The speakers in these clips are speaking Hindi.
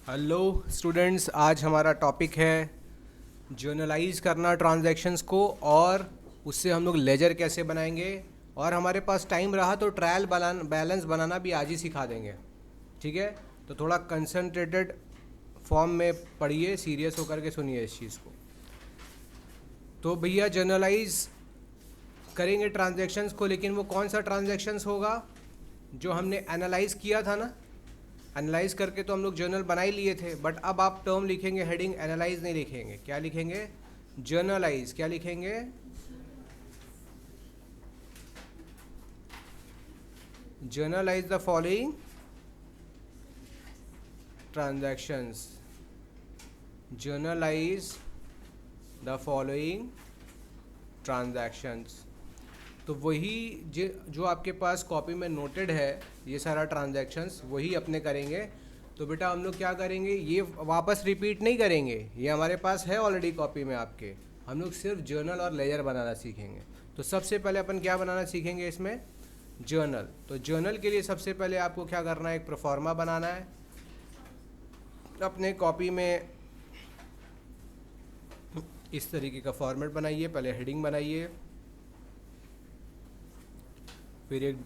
हेलो स्टूडेंट्स, आज हमारा टॉपिक है जर्नलाइज करना ट्रांजैक्शंस को, और उससे हम लोग लेजर कैसे बनाएंगे। और हमारे पास टाइम रहा तो ट्रायल बैलेंस बनाना भी आज ही सिखा देंगे। ठीक है, तो थोड़ा कंसंट्रेटेड फॉर्म में पढ़िए, सीरियस होकर के सुनिए इस चीज़ को। तो भैया जर्नलाइज करेंगे ट्रांजैक्शंस को, लेकिन वो कौन सा ट्रांजैक्शंस होगा जो हमने एनालाइज किया था ना। एनालाइज करके तो हम लोग जर्नल बना ही लिए थे, बट अब आप टर्म लिखेंगे, हेडिंग एनालाइज नहीं लिखेंगे। क्या लिखेंगे? जर्नलाइज। क्या लिखेंगे? Generalized the following transactions. Generalized the following transactions. तो वही जो आपके पास कॉपी में नोटेड है, ये सारा ट्रांजैक्शंस वही अपने करेंगे। तो बेटा हम लोग क्या करेंगे, ये वापस रिपीट नहीं करेंगे, ये हमारे पास है ऑलरेडी कॉपी में आपके। हम लोग सिर्फ जर्नल और लेजर बनाना सीखेंगे। तो सबसे पहले अपन क्या बनाना सीखेंगे इसमें? जर्नल। तो जर्नल के लिए सबसे पहले आपको क्या करना है, एक प्रोफार्मा बनाना है। अपने कॉपी में इस तरीके का फॉर्मेट बनाइए। पहले हेडिंग बनाइए, फिर एक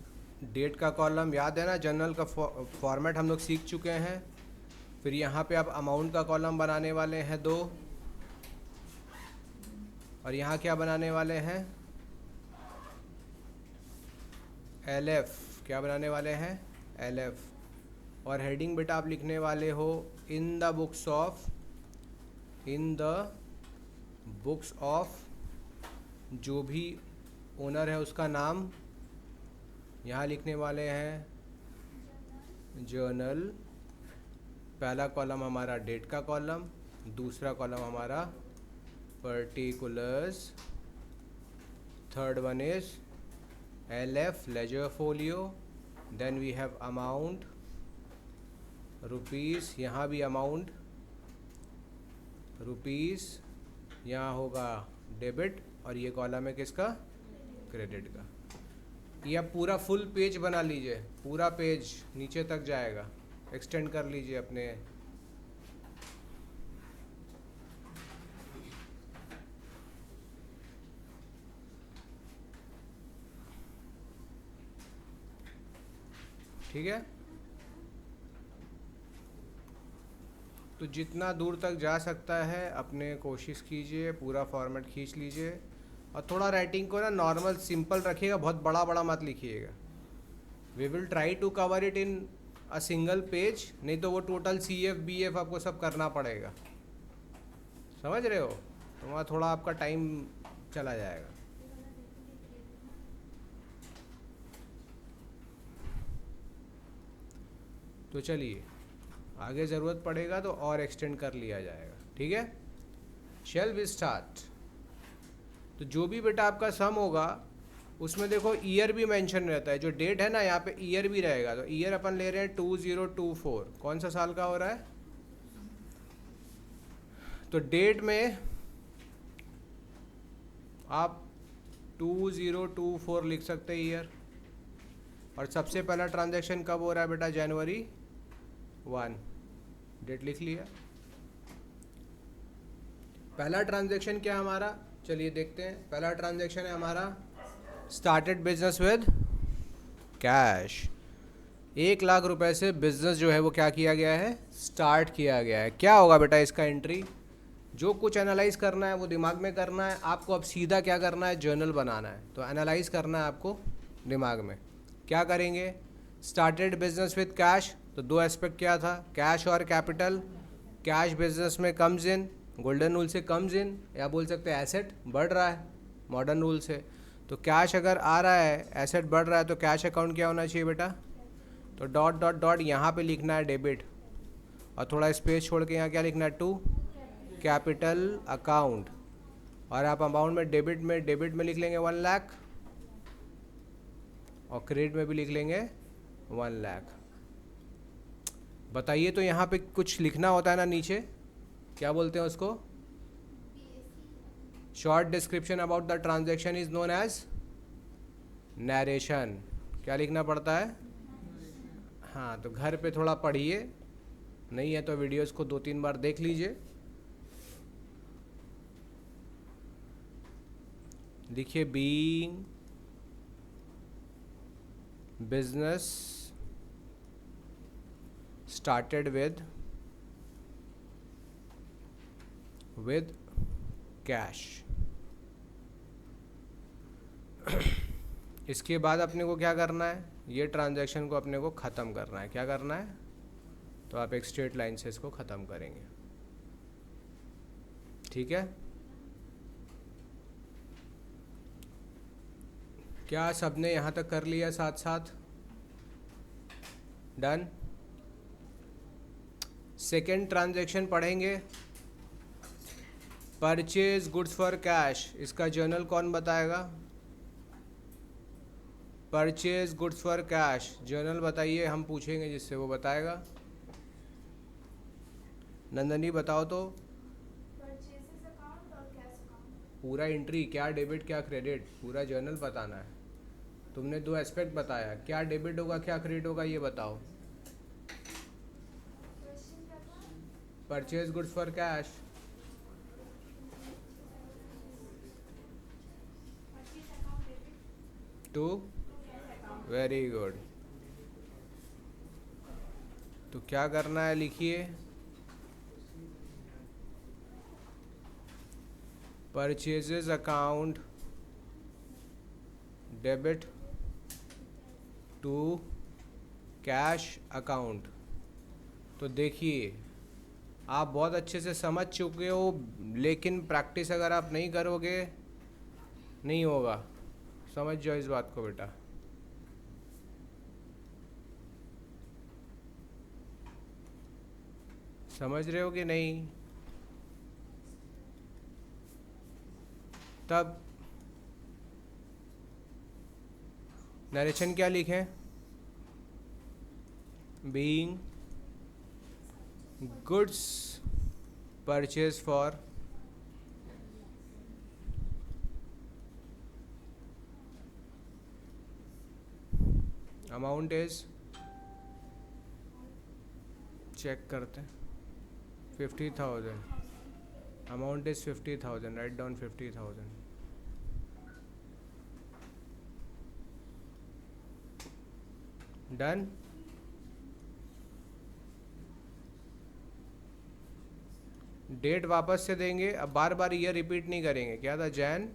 डेट का कॉलम। याद है ना, जर्नल का फॉर्मेट हम लोग सीख चुके हैं। फिर यहाँ पे आप अमाउंट का कॉलम बनाने वाले हैं 2, और यहाँ क्या बनाने वाले हैं? LF। क्या बनाने वाले हैं? LF। और हेडिंग बेटा आप लिखने वाले हो इन द बुक्स ऑफ, जो भी ओनर है उसका नाम यहाँ लिखने वाले हैं, जर्नल। पहला कॉलम हमारा डेट का कॉलम, दूसरा कॉलम हमारा particulars, third one is LF ledger folio. Then we have amount rupees, यहाँ भी अमाउंट रुपीस, यहाँ होगा डेबिट, और ये कॉलम है किसका? क्रेडिट का। ये आप पूरा फुल पेज बना लीजिए, पूरा पेज नीचे तक जाएगा, एक्सटेंड कर लीजिए अपने। ठीक है, तो जितना दूर तक जा सकता है अपने कोशिश कीजिए, पूरा फॉर्मेट खींच लीजिए। और थोड़ा राइटिंग को ना नॉर्मल सिंपल रखिएगा, बहुत बड़ा बड़ा मत लिखिएगा। We will try to cover it in a single page, नहीं तो वो टोटल CF BF आपको सब करना पड़ेगा। समझ रहे हो? तो वहाँ थोड़ा आपका टाइम चला जाएगा। तो चलिए, आगे ज़रूरत पड़ेगा तो और एक्सटेंड कर लिया जाएगा। ठीक है, शेल वी स्टार्ट। तो जो भी बेटा आपका सम होगा उसमें देखो ईयर भी मेंशन रहता है। जो डेट है ना, यहाँ पे ईयर भी रहेगा। तो ईयर अपन ले रहे हैं 2024। कौन सा साल का हो रहा है? तो डेट में आप 2024 लिख सकते हैं ईयर। और सबसे पहला ट्रांजैक्शन कब हो रहा है बेटा? जनवरी 1। डेट लिख लिया। पहला ट्रांजैक्शन क्या हमारा, चलिए देखते हैं। पहला ट्रांजैक्शन है हमारा started business with cash. 1 lakh रुपए से बिजनेस जो है वो क्या किया गया है? स्टार्ट किया गया है। क्या होगा बेटा इसका एंट्री? जो कुछ एनालाइज करना है वो दिमाग में करना है आपको। अब सीधा क्या करना है? जर्नल बनाना है। तो एनालाइज करना है आपको दिमाग में। क्या करेंगे? Started business with cash. तो 2 एस्पेक्ट क्या था? कैश और कैपिटल। कैश बिजनेस में कम्स इन, गोल्डन रूल से कम्स इन, या बोल सकते हैं एसेट बढ़ रहा है मॉडर्न रूल से। तो कैश अगर आ रहा है, एसेट बढ़ रहा है, तो कैश अकाउंट क्या होना चाहिए बेटा? तो डॉट डॉट डॉट यहाँ पे लिखना है डेबिट, और थोड़ा स्पेस छोड़ के यहाँ क्या लिखना है? To capital account. और आप अमाउंट में डेबिट में लिख लेंगे 1 लाख, और क्रेडिट में भी लिख लेंगे 1 लाख। बताइए, तो यहाँ पे कुछ लिखना होता है ना नीचे, क्या बोलते हैं उसको? Short description about the transaction is known as narration. क्या लिखना पड़ता है? हाँ, तो घर पे थोड़ा पढ़िए, नहीं है तो वीडियोस को 2-3 बार देख लीजिए। देखिए, being business started with cash. इसके बाद अपने को क्या करना है, ये ट्रांजैक्शन को अपने को ख़त्म करना है। क्या करना है, तो आप एक स्ट्रेट लाइन से इसको ख़त्म करेंगे। ठीक है, क्या सबने यहाँ तक कर लिया साथ साथ? डन। सेकेंड ट्रांजैक्शन पढ़ेंगे, परचेज गुड्स फॉर कैश। इसका जर्नल कौन बताएगा? Purchase goods for cash journal बताइए, हम पूछेंगे जिससे वो बताएगा। नंदनी बताओ तो। परचेसेस अकाउंट और कैश अकाउंट। पूरा एंट्री, क्या डेबिट क्या क्रेडिट, पूरा जर्नल बताना है। तुमने 2 एस्पेक्ट बताया, क्या डेबिट होगा क्या क्रेडिट होगा ये बताओ। क्वेश्चन क्या था? Purchase goods for cash. Purchase account debit to to cash account. Very good. तो क्या करना है, लिखिए, purchases account debit to cash account. तो देखिए, आप बहुत अच्छे से समझ चुके हो, लेकिन प्रैक्टिस अगर आप नहीं करोगे नहीं होगा। समझ जाओ इस बात को बेटा। समझ रहे हो कि नहीं? तब नरेशन क्या लिखें? Being goods purchase for amount is, check करते हैं, 50,000। Amount is 50,000, write down 50,000। Done. Date वापस से देंगे, अब बार बार ईयर रिपीट नहीं करेंगे। क्या था, जैन,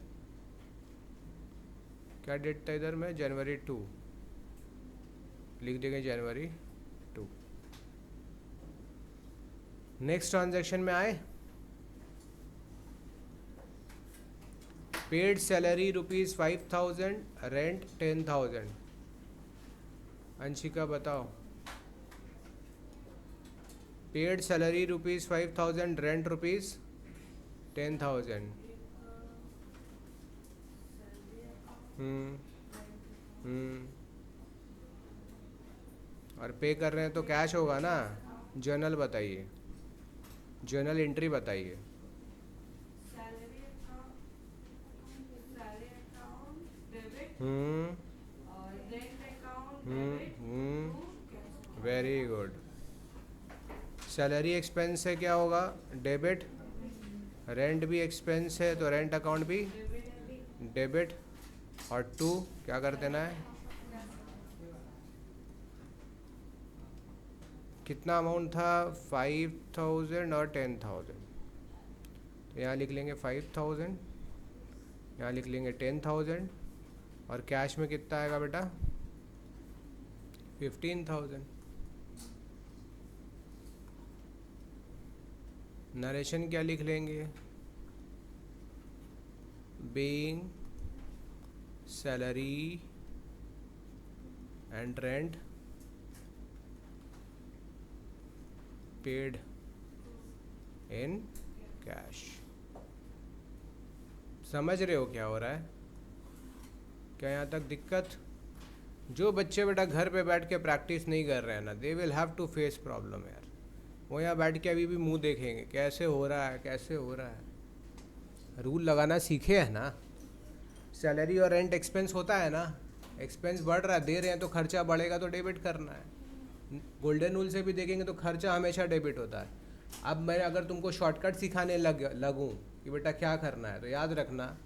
क्या डेट था इधर में, जनवरी 2 लिख देंगे, जनवरी 2। नेक्स्ट ट्रांजैक्शन में आए, पेड सैलरी ₹5,000, रेंट 10,000। अंशिका बताओ, पेड सैलरी ₹5,000, रेंट ₹10,000। और पे कर रहे हैं तो कैश होगा ना। जर्नल बताइए, जर्नल एंट्री बताइए। सैलरी अकाउंट डेबिट और rent account debit to cash. Very good. Salary expense है, क्या होगा, डेबिट। रेंट भी एक्सपेंस है तो रेंट अकाउंट भी डेबिट। और टू क्या कर देना है, कितना अमाउंट था, 5,000 और 10,000। तो यहाँ लिख लेंगे 5,000, यहाँ लिख लेंगे 10,000, और कैश में कितना आएगा बेटा, 15,000। नरेशन क्या लिख लेंगे, being salary and rent paid in cash. समझ रहे हो क्या हो रहा है? क्या यहाँ तक दिक्कत? जो बच्चे बेटा घर पे बैठ के प्रैक्टिस नहीं कर रहे हैं ना, they will have to face problem यार। वो यहाँ बैठ के अभी भी मुंह देखेंगे कैसे हो रहा है, कैसे हो रहा है। रूल लगाना सीखे है ना। सैलरी और रेंट एक्सपेंस होता है ना, एक्सपेंस बढ़ रहा है, दे रहे हैं तो खर्चा बढ़ेगा तो डेबिट करना है, गोल्डन रूल से भी देखेंगे तो खर्चा हमेशा डेबिट होता है। अब मैं अगर तुमको शॉर्टकट सिखाने लगूँ कि बेटा क्या करना है, तो याद रखना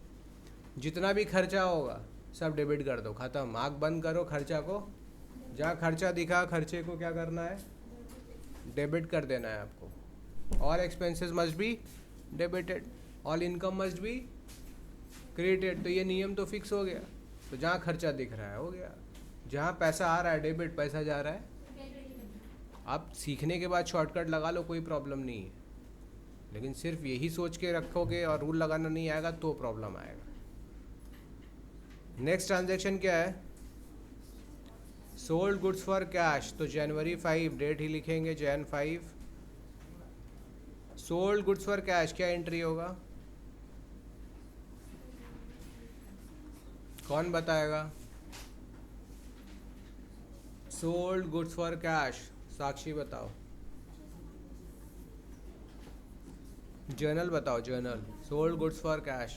जितना भी खर्चा होगा सब डेबिट कर दो, ख़त्म, आँख बंद करो खर्चा को। जहाँ खर्चा दिखा खर्चे को क्या करना है, डेबिट कर देना है आपको। All expenses must be debited, all income must be credited. तो ये नियम तो फिक्स हो गया। तो जहाँ खर्चा दिख रहा है हो गया, जहाँ पैसा आ रहा है डेबिट, पैसा जा रहा है। आप सीखने के बाद शॉर्टकट लगा लो, कोई प्रॉब्लम नहीं है, लेकिन सिर्फ यही सोच के रखोगे और रूल लगाना नहीं आएगा तो प्रॉब्लम आएगा। नेक्स्ट ट्रांजैक्शन क्या है, सोल्ड गुड्स फॉर कैश। तो जनवरी 5 डेट ही लिखेंगे, Jan 5। Sold goods for cash क्या एंट्री होगा, कौन बताएगा? Sold goods for cash, Sakshi बताओ, जर्नल बताओ, journal. Sold goods for cash,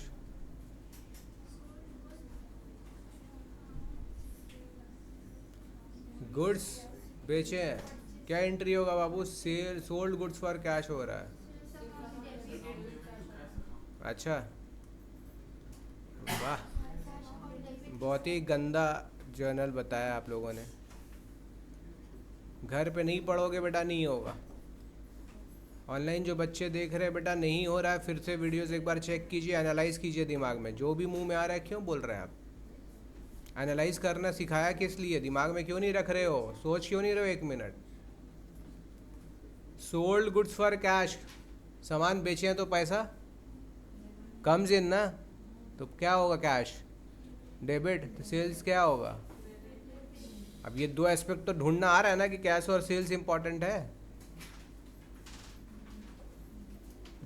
goods बेचे हैं, क्या एंट्री होगा बाबू? Sale, sold goods for cash हो रहा है। अच्छा, वाह, बहुत ही गंदा जर्नल बताया आप लोगों ने। घर पे नहीं पढ़ोगे बेटा नहीं होगा। ऑनलाइन जो बच्चे देख रहे हैं बेटा, नहीं हो रहा है, फिर से वीडियोस एक बार चेक कीजिए, एनालाइज कीजिए दिमाग में, जो भी मुंह में आ रहा है क्यों बोल रहे हैं आप। एनालाइज करना सिखाया किस लिए, दिमाग में क्यों नहीं रख रहे हो, सोच क्यों नहीं रहे हो 1 minute. Sold goods for cash, सामान बेचे हैं तो पैसा कम्स इन ना, तो क्या होगा, कैश डेबिट। तो सेल्स क्या होगा? अब ये दो एस्पेक्ट तो ढूंढना आ रहा है ना कि कैश और सेल्स इंपॉर्टेंट है।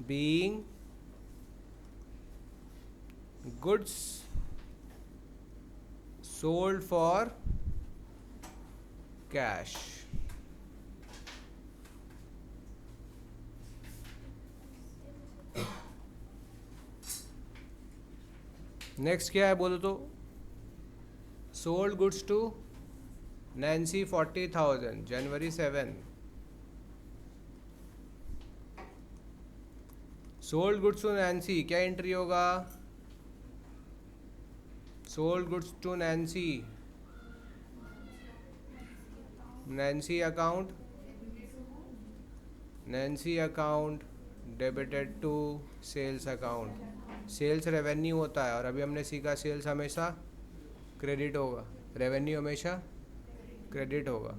Being goods sold for cash. Next क्या है बोलो तो, sold goods to Nancy 40,000 January 7। Sold goods to Nancy क्या एंट्री होगा? Sold goods to Nancy, Nancy account, Nancy account debited to sales account. Sales revenue होता है और अभी हमने सीखा सेल्स हमेशा क्रेडिट होगा, रेवेन्यू हमेशा क्रेडिट होगा।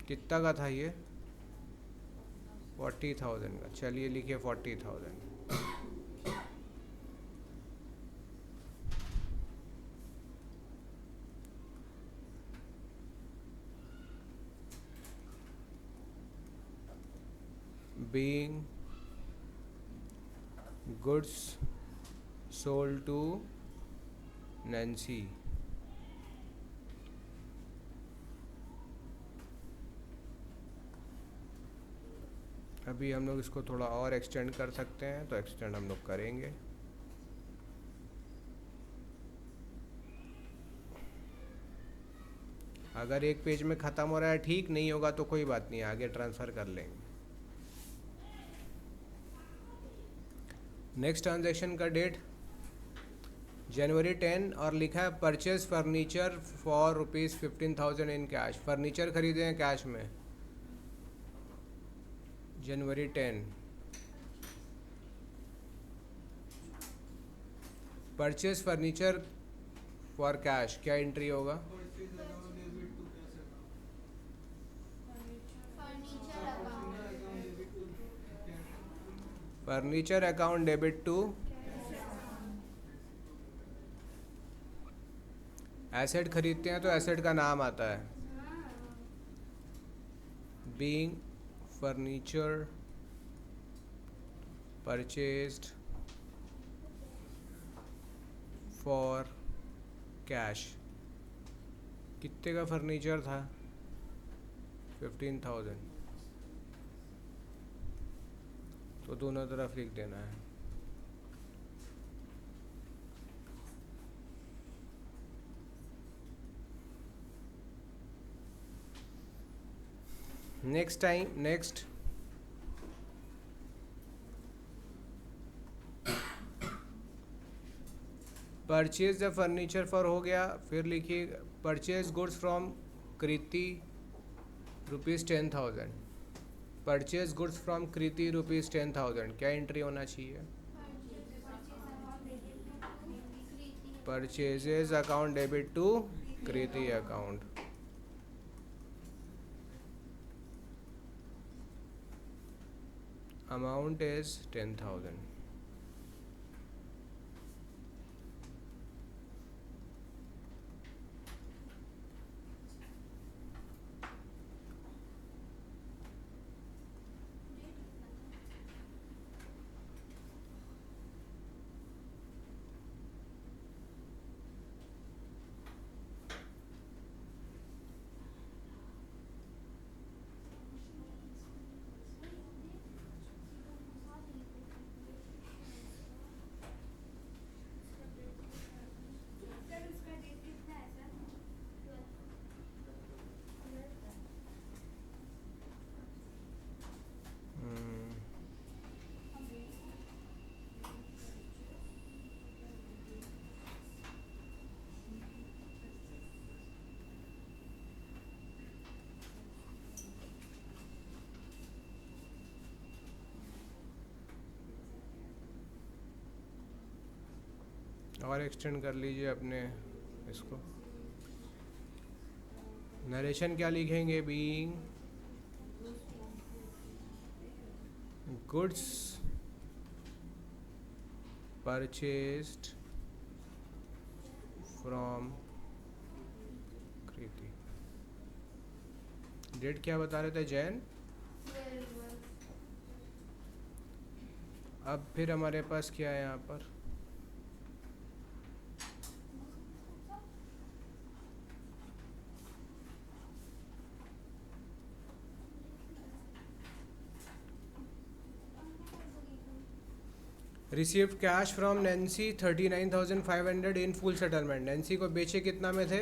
कितना का था ये? 40,000 का। चलिए लिखिए 40,000। being goods sold to Nancy। अभी हम लोग इसको थोड़ा और एक्सटेंड कर सकते हैं, तो एक्सटेंड हम लोग करेंगे। अगर एक पेज में ख़त्म हो रहा है ठीक, नहीं होगा तो कोई बात नहीं, आगे ट्रांसफ़र कर लेंगे। नेक्स्ट ट्रांजैक्शन का डेट जनवरी 10 और लिखा है purchase furniture for ₹15,000 in cash. Furniture खरीदे हैं कैश में, जनवरी 10। परचेज फर्नीचर फॉर कैश क्या एंट्री होगा? Furniture account debit to asset. खरीदते हैं तो एसेट का नाम आता है, being furniture purchased for cash. कितने का फर्नीचर था? 15,000। तो दोनों तरफ लिख देना है। Next purchase the furniture for हो गया, फिर लिखिए purchase goods from Kriti ₹10,000। Purchase goods from Kriti ₹10,000, क्या एंट्री होना चाहिए? Purchases account debit to Kriti account. Amount is 10,000। और एक्सटेंड कर लीजिए अपने इसको। नरेशन क्या लिखेंगे? Being goods purchased from Kriti. Date क्या बता रहे थे जैन? अब फिर हमारे पास क्या है यहाँ पर? Received cash from Nancy 39,500 in full settlement. Nancy को बेचे कितना में थे?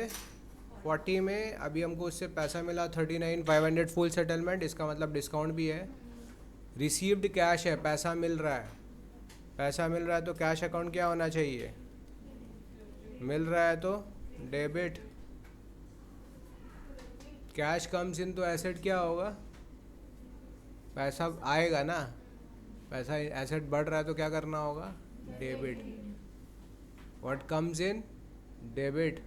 40 में। अभी हमको उससे पैसा मिला 39,500 फुल सेटलमेंट, इसका मतलब डिस्काउंट भी है। रिसीव्ड कैश है, पैसा मिल रहा है। पैसा मिल रहा है तो कैश अकाउंट क्या होना चाहिए? मिल रहा है तो डेबिट। कैश कम्स इन तो एसेट क्या होगा? पैसा आएगा ना, पैसा एसेट बढ़ रहा है तो क्या करना होगा? Debit. What comes in? Debit.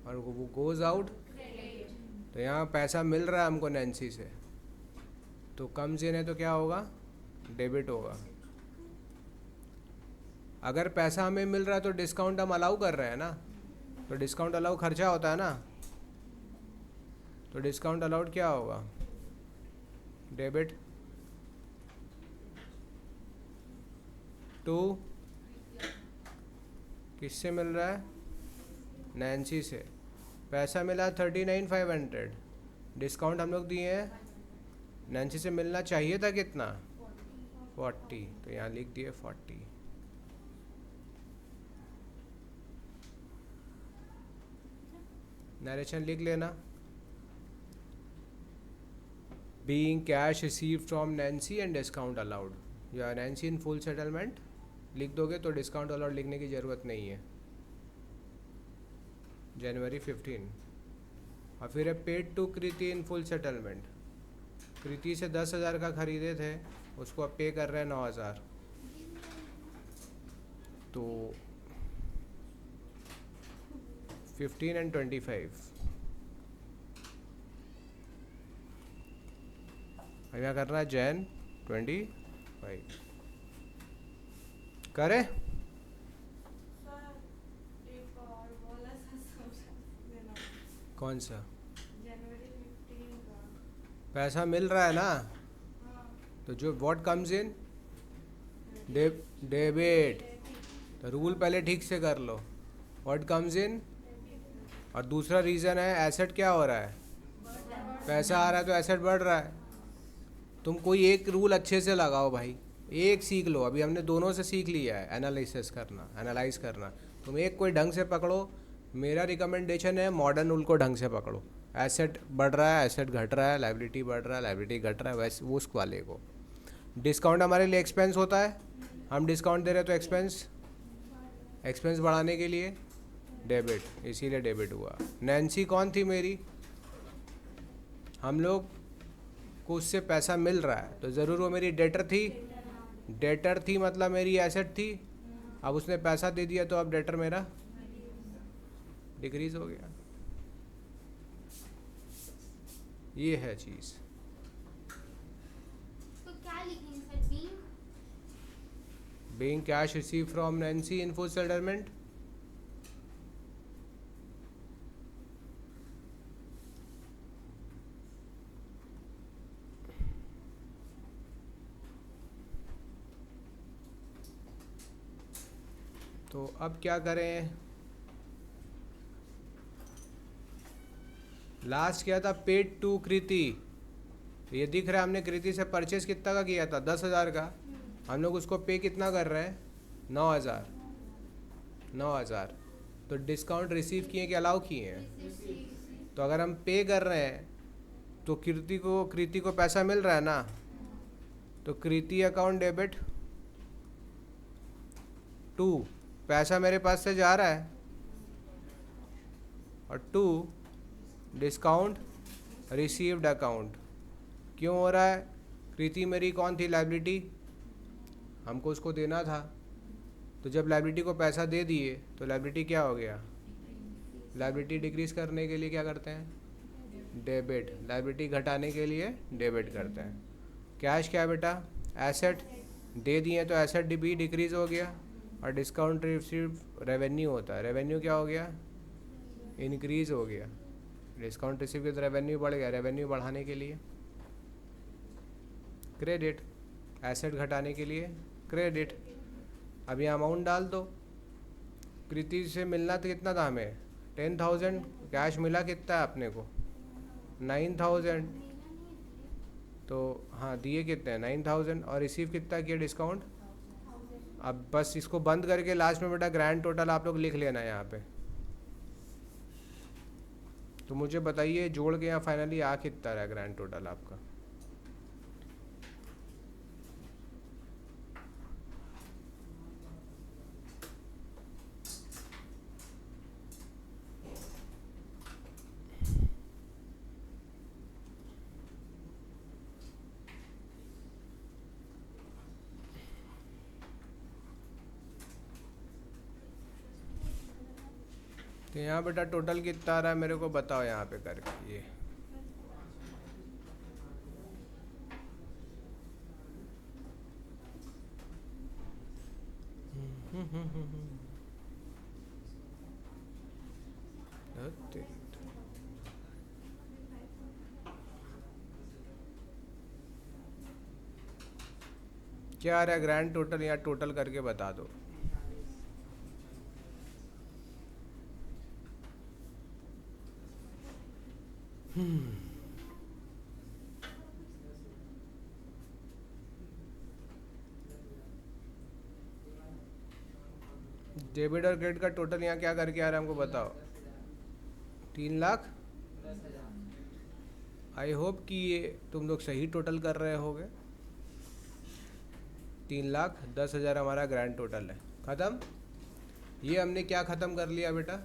और वो गोज आउट। तो यहाँ पैसा मिल रहा है हमको नैन्सी से, तो कम्स इन है तो क्या होगा? डेबिट होगा। अगर पैसा हमें मिल रहा है तो डिस्काउंट हम अलाउ कर रहे हैं ना, तो डिस्काउंट अलाउ खर्चा होता है ना, तो डिस्काउंट अलाउड क्या होगा? डेबिट। टू किससे मिल रहा है? नैन्सी से। पैसा मिला 39,500, डिस्काउंट हम लोग दिए हैं। नैन्सी से मिलना चाहिए था कितना? 40, तो यहाँ लिख दिए 40। नरेशन लिख लेना। Being cash received from Nancy and discount allowed. या नैन्सी इन फुल सेटलमेंट लिख दोगे तो डिस्काउंट अलाउड लिखने की ज़रूरत नहीं है। जनवरी 15। और फिर है paid to Kriti in full settlement. Kriti से 10,000 का खरीदे थे, उसको अब पे कर रहे हैं 9,000। तो 15 एंड 25। क्या करना है? जैन 25 करे। कौन सा? जनवरी 15 का पैसा मिल रहा है ना, तो जो व्हाट कम्स इन? डेबिट। तो रूल पहले ठीक से कर लो। What comes in. और दूसरा रीज़न है एसेट क्या हो रहा है? पैसा आ रहा है तो एसेट बढ़ रहा है। तुम कोई एक रूल अच्छे से लगाओ भाई, एक सीख लो। अभी हमने दोनों से सीख लिया है एनालिसिस करना, एनालाइज करना। तुम एक कोई ढंग से पकड़ो। मेरा रिकमेंडेशन है मॉडर्न रूल को ढंग से पकड़ो। एसेट बढ़ रहा है, एसेट घट रहा है, लाइबिलिटी बढ़ रहा है, लाइबिलिटी घट रहा है, वैसे वो उस वाले को। डिस्काउंट हमारे लिए एक्सपेंस होता है, हम डिस्काउंट दे रहे हैं तो एक्सपेंस, एक्सपेंस बढ़ाने के लिए डेबिट, इसीलिए डेबिट हुआ। नैन्सी कौन थी मेरी, हम लोग को उससे पैसा मिल रहा है तो ज़रूर वो मेरी डेटर थी, डेटर थी मतलब मेरी एसेट थी। अब उसने पैसा दे दिया तो अब डेटर मेरा डिक्रीज हो गया। ये है चीज़। तो क्या लिखेंगे sir? Being cash receive from Nancy in full settlement. तो अब क्या करें, लास्ट क्या था, पेड टू कृति। ये दिख रहा है हमने कृति से परचेज कितना का किया था, 10,000 का। हम लोग उसको पे कितना कर रहे हैं, 9,000। 9,000 तो डिस्काउंट रिसीव किए कि अलाउ किए हैं। तो अगर हम पे कर रहे हैं तो कृति को पैसा मिल रहा है ना, तो कृति अकाउंट डेबिट टू, पैसा मेरे पास से जा रहा है, और टू डिस्काउंट रिसीव्ड अकाउंट। क्यों हो रहा है, कृति मेरी कौन थी, लाइबिलिटी, हमको उसको देना था। तो जब लाइबिलिटी को पैसा दे दिए तो लाइबिलिटी क्या हो गया, लाइबिलिटी डिक्रीज करने के लिए क्या करते हैं, डेबिट। लाइबिलिटी घटाने के लिए डेबिट करते हैं। कैश क्या बेटा, एसेट दे दिए तो एसेट भी डिक्रीज हो गया, और डिस्काउंट रिसीव रेवेन्यू होता है, रेवेन्यू क्या हो गया, इंक्रीज हो गया। डिस्काउंट रिसीव के तो रेवेन्यू बढ़ गया, रेवेन्यू बढ़ाने के लिए क्रेडिट, एसेट घटाने के लिए क्रेडिट। अब ये अमाउंट डाल दो, कृति से मिलना तो कितना था हमें, 10,000, कैश मिला कितना है अपने को, 9,000। तो हाँ दिए कितने हैं, 9,000, और रिसीव कितना किया डिस्काउंट। अब बस इसको बंद करके लास्ट में बेटा ग्रैंड टोटल आप लोग लिख लेना यहाँ पे। तो मुझे बताइए जोड़ के यहाँ फाइनली आ कितना रहा ग्रैंड टोटल आपका। तो यहाँ बेटा टोटल कितना आ रहा है मेरे को बताओ यहाँ पे करके। ये क्या आ रहा है ग्रैंड टोटल, यहाँ टोटल करके बता दो। डेबिट और क्रेडिट का टोटल यहाँ क्या करके आ रहा है हमको बताओ, 3 लाख। आई होप कि ये तुम लोग सही टोटल कर रहे होगे। 3,10,000 हमारा ग्रैंड टोटल है। ख़त्म। ये हमने क्या ख़त्म कर लिया बेटा,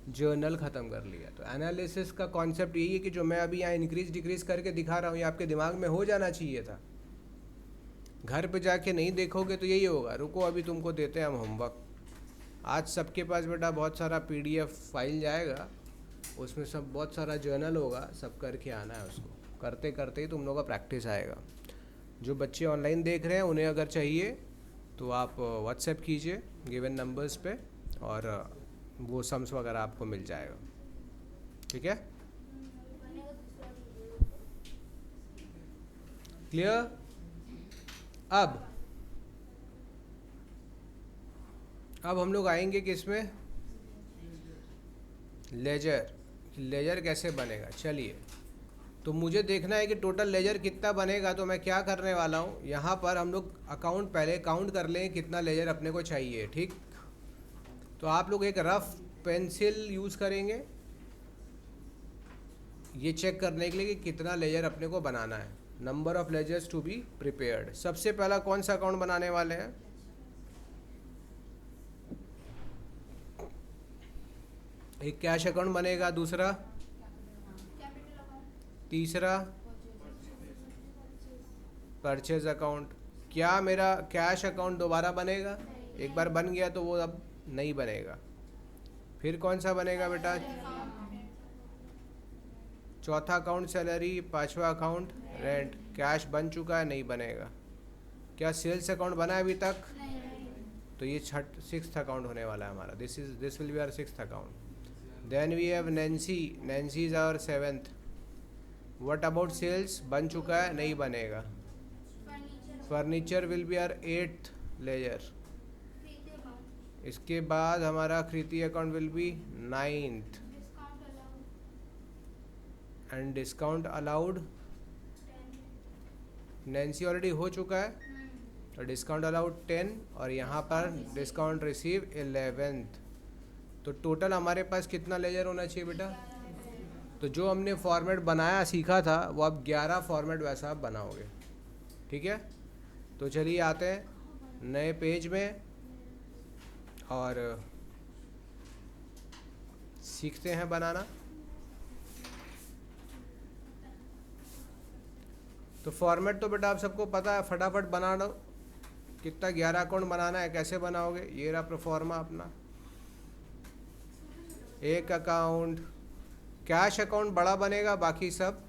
जर्नल ख़त्म कर लिया। तो एनालिसिस का कॉन्सेप्ट यही है कि जो मैं अभी यहाँ इंक्रीज डिक्रीज करके दिखा रहा हूँ ये आपके दिमाग में हो जाना चाहिए था। घर पे जाके नहीं देखोगे तो यही होगा। रुको अभी तुमको देते हैं हम होमवर्क। आज सबके पास बेटा बहुत सारा PDF फाइल जाएगा, उसमें सब बहुत सारा जर्नल होगा, सब करके आना है। उसको करते करते ही तुम लोगों का प्रैक्टिस आएगा। जो बच्चे ऑनलाइन देख रहे हैं उन्हें अगर चाहिए तो आप व्हाट्सएप कीजिए गिवन नंबर्स पे, और वो सम्स वगैरह आपको मिल जाएगा। ठीक है, क्लियर। अब हम लोग आएंगे किस में, लेजर। लेजर कैसे बनेगा, चलिए। तो मुझे देखना है कि टोटल लेजर कितना बनेगा। तो मैं क्या करने वाला हूँ, यहाँ पर हम लोग अकाउंट पहले काउंट कर लें कितना लेजर अपने को चाहिए। ठीक, तो आप लोग एक रफ पेंसिल यूज़ करेंगे, ये चेक करने के लिए कि कितना लेजर अपने को बनाना है, number of ledgers to be prepared. सबसे पहला कौन सा अकाउंट बनाने वाले हैं? एक कैश अकाउंट बनेगा, दूसरा, कैपिटल अकाउंट, तीसरा परचेज अकाउंट। क्या मेरा कैश अकाउंट दोबारा बनेगा? एक बार बन गया तो वो अब नहीं बनेगा। फिर कौन सा बनेगा बेटा? चौथा अकाउंट सैलरी, पांचवा अकाउंट रेंट। कैश बन चुका है, नहीं बनेगा। क्या सेल्स अकाउंट बना है अभी तक? तो ये सिक्स्थ अकाउंट होने वाला है हमारा। This will be our sixth account. Then we have Nancy, Nancy is our seventh. What about sales? बन चुका है, नहीं बनेगा। Furniture will be our eighth ledger. इसके बाद हमारा Kriti account will be ninth. And discount allowed, Nancy already हो चुका है, तो डिस्काउंट अलाउड 10 और यहाँ पर डिस्काउंट रिसीव 11th। तो टोटल हमारे पास कितना लेजर होना चाहिए बेटा? तो जो हमने फॉर्मेट बनाया सीखा था वो अब 11 फॉर्मेट वैसा आप बनाओगे। ठीक है, तो चलिए आते हैं नए पेज में और सीखते हैं बनाना। तो फॉर्मेट तो बेटा आप सबको पता है, फटाफट बना लो। कितना 11 अकाउंट बनाना है, कैसे बनाओगे? ये रहा प्रोफॉर्मा अपना। एक अकाउंट कैश अकाउंट बड़ा बनेगा, बाकी सब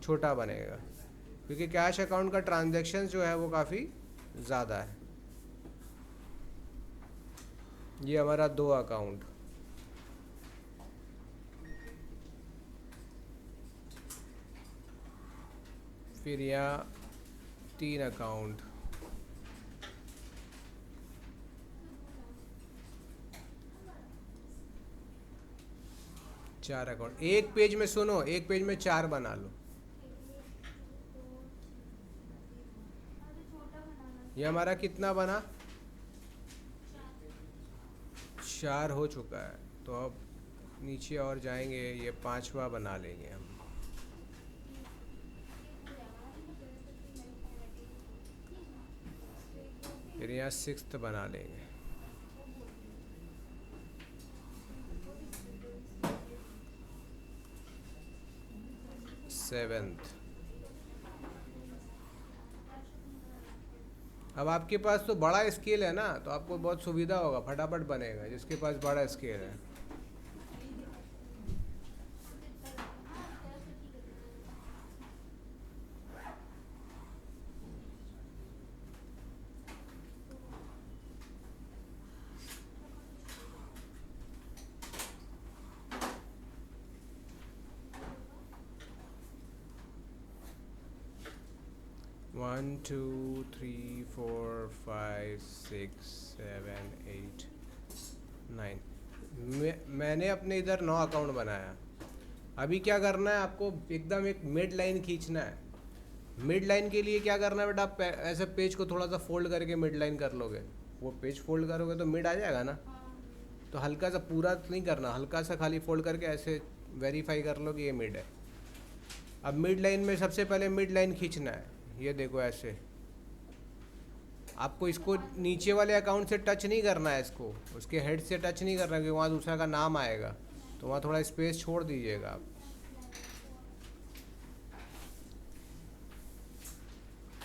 छोटा बनेगा, क्योंकि कैश अकाउंट का ट्रांजैक्शन जो है वो काफ़ी ज़्यादा है। ये हमारा 2 अकाउंट, फिर यहाँ 3 अकाउंट, चार अकाउंट। एक पेज में सुनो, एक पेज में 4 बना लो। ये हमारा कितना बना? 4 हो चुका है। तो अब नीचे और जाएंगे, ये 5वां बना लेंगे हम। फिर यहाँ 6th बना लेंगे। 7th। अब आपके पास तो बड़ा स्केल है ना, तो आपको बहुत सुविधा होगा, फटाफट बनेगा जिसके पास बड़ा स्केल है। वन 2 3 4 5 6 7 8 9। मैंने अपने इधर 9 अकाउंट बनाया। अभी क्या करना है आपको? एकदम एक मिड लाइन खींचना है। मिड लाइन के लिए क्या करना है बेटा? आप ऐसे पेज को थोड़ा सा फोल्ड करके मिड लाइन कर लोगे। वो पेज फोल्ड करोगे तो मिड आ जाएगा ना। तो हल्का सा, पूरा नहीं करना, हल्का सा खाली फोल्ड करके ऐसे वेरीफाई कर लो कि ये मिड है। अब मिड लाइन में सबसे पहले मिड लाइन खींचना है। ये देखो ऐसे, आपको इसको नीचे वाले अकाउंट से टच नहीं करना है, इसको उसके हेड से टच नहीं करना है, क्योंकि वहाँ दूसरा का नाम आएगा, तो वहाँ थोड़ा स्पेस छोड़ दीजिएगा आप।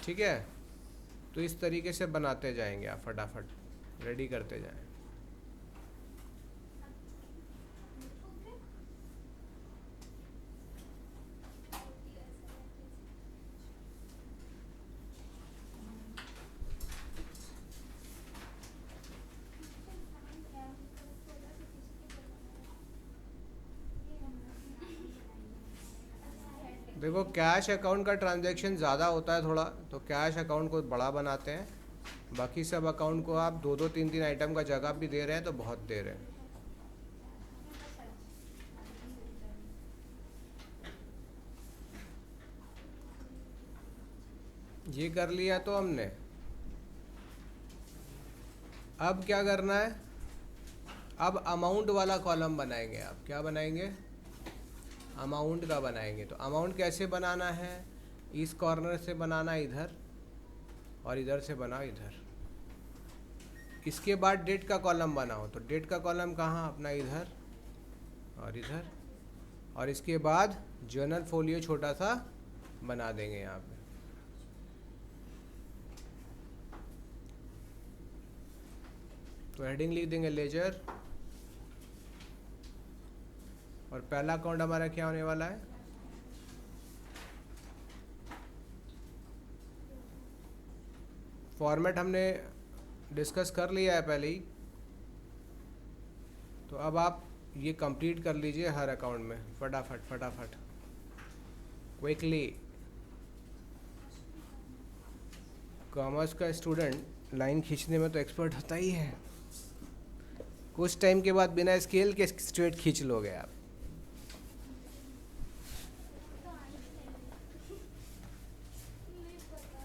ठीक है, तो इस तरीके से बनाते जाएंगे आप, फटाफट रेडी करते जाएं। देखो, कैश अकाउंट का ट्रांजैक्शन ज़्यादा होता है थोड़ा, तो कैश अकाउंट को बड़ा बनाते हैं। बाकी सब अकाउंट को आप 2-2 3-3 आइटम का जगह भी दे रहे हैं तो बहुत दे रहे हैं। ये कर लिया तो हमने। अब क्या करना है? अब अमाउंट वाला कॉलम बनाएंगे। आप क्या बनाएंगे? अमाउंट का बनाएंगे। तो अमाउंट कैसे बनाना है, इस कॉर्नर से बनाना इधर और इधर से बनाओ इधर। इसके बाद डेट का कॉलम बनाओ, तो डेट का कॉलम कहाँ, अपना इधर और इधर। और इसके बाद जर्नल फोलियो छोटा सा बना देंगे यहाँ पे। तो हेडिंग लिख देंगे लेजर, और पहला अकाउंट हमारा क्या होने वाला है, फॉर्मेट हमने डिस्कस कर लिया है पहले ही। तो अब आप ये कंप्लीट कर लीजिए हर अकाउंट में फटाफट फटाफट, क्विकली। कॉमर्स का स्टूडेंट लाइन खींचने में तो एक्सपर्ट होता ही है, कुछ टाइम के बाद बिना स्केल के स्ट्रेट खींच लोगे आप। नहीं पता।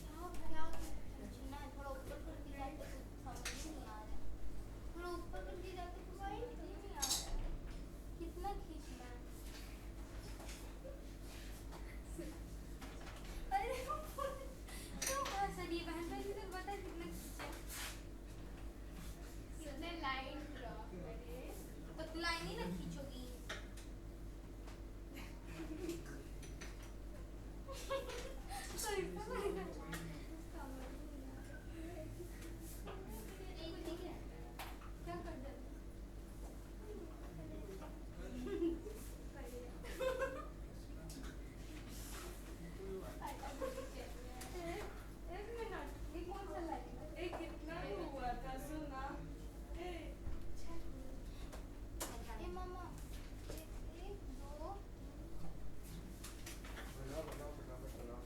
हाँ, क्या खींचना है? थोड़ा ऊपर करके जाते तो समझ ही नहीं आ रहा है। थोड़ा ऊपर करके जाते तो भाई नहीं आ रहा है। कितना खींचना है? अरे हाँ सर, ये बहन भाई मुझे बता कितना खींचा है? कितने लाइन ड्रॉ करे? तो लाइन ही ना खींचोगी। सॉरी क्या कर दे? एक मिनट, ये कौन सा लाइन है? कितना हुआ था सुना? ए मामा, एक दो बनाओ बनाओ फटाफट बनाओ।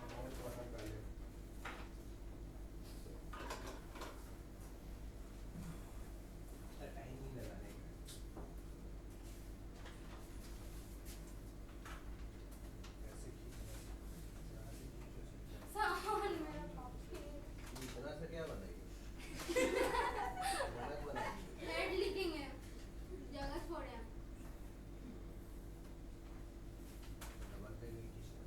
अमाउंट बना पहले। टाइम नहीं लगाने का। ऐसे खींचना है। यहाँ से खींचो सीधा। सामान मेरा कॉपी इतना सा क्या बनाइए, गलत बनाइए। हेड लिखेंगे, जगह छोड़े। डबल पेज नहीं खींचना।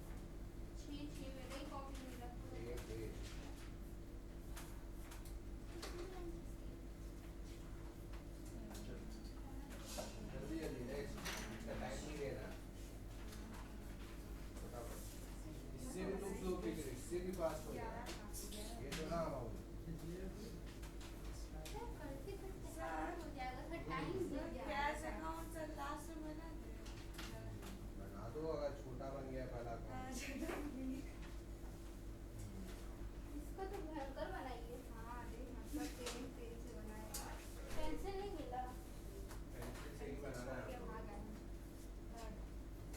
छी छी, मेरे ही कॉपी में रखो। एक पेज। जल्दी जल्दी नेक्स्ट, इसका टाइम नहीं लेना। फटाफट, इससे भी तुम स्लो खींच रहे, इससे भी फास्ट हो जाए। ये तो ना अमाउंट क्या करते करते खत्म हो जाएगा, फिर टाइम लग कैश जाएगा। अकाउंट सर लास्ट में बना दे। बना दो, अगर छोटा बन गया पहला अकाउंट। इसको तो भयंकर बनाइए। हाँ देख, मतलब पेन से बनाएगा। पेंसिल नहीं मिला। पेंसिल से ही बनाना है आपको। भाग आए।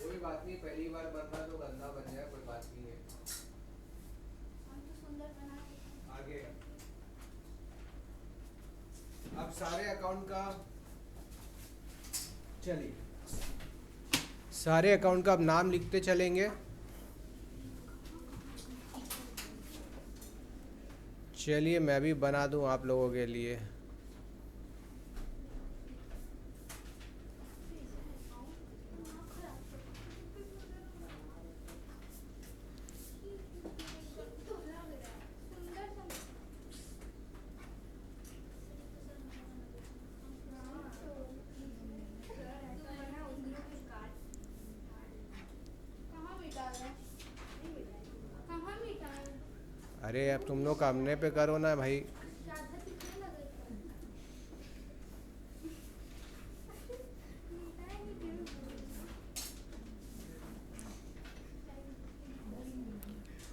कोई बात नहीं, पहली बार बन रहा तो गंदा बन जाए, कोई बात नहीं है। हम तो सुंदर बना के आगे अब सारे अकाउंट का, चलिए सारे अकाउंट का अब नाम लिखते चलेंगे। चलिए मैं भी बना दूं आप लोगों के लिए। अरे अब तुम लोग अपने पे करो ना भाई।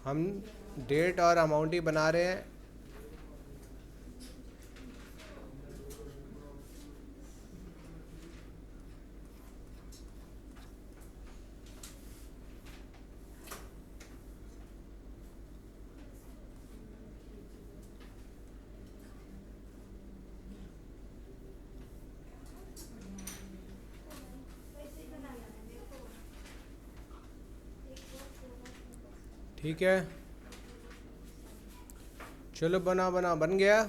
हम डेट और अमाउंट ही बना रहे हैं। ठीक है, चलो बना बना बन गया।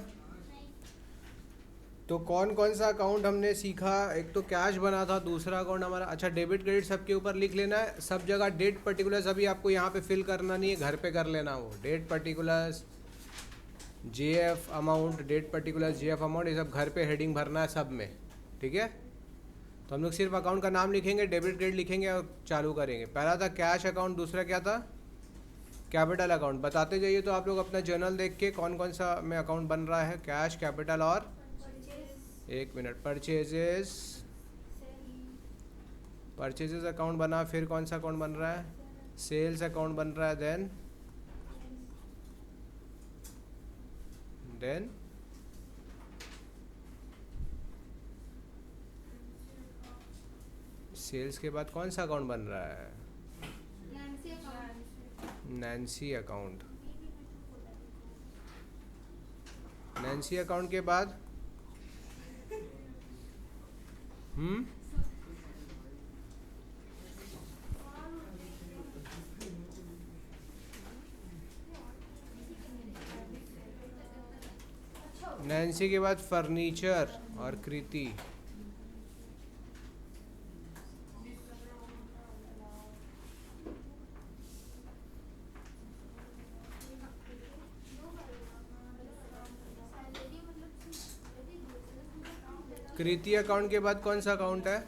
तो कौन कौन सा अकाउंट हमने सीखा? एक तो कैश बना था, दूसरा अकाउंट हमारा, अच्छा डेबिट क्रेडिट सबके ऊपर लिख लेना है, सब जगह डेट पर्टिकुलर्स अभी आपको यहाँ पे फिल करना नहीं है, घर पे कर लेना। वो date particulars, JF amount, date particulars, JF amount, ये सब घर पे हेडिंग भरना है सब में, ठीक है। तो हम लोग सिर्फ अकाउंट का नाम लिखेंगे, डेबिट क्रेडिट लिखेंगे और चालू करेंगे। पहला था कैश अकाउंट, दूसरा क्या था? Capital account. बताते जाइए तो आप लोग अपना जर्नल देख के कौन कौन सा में अकाउंट बन रहा है। कैश, कैपिटल और एक मिनट, परचेजेस अकाउंट बना। फिर कौन सा अकाउंट बन रहा है? सेल्स अकाउंट बन रहा है। देन सेल्स के बाद कौन सा अकाउंट बन रहा है? Nancy account. नैन्सी अकाउंट के बाद नैन्सी के बाद फर्नीचर और कृति। कृति अकाउंट के बाद कौन सा अकाउंट है?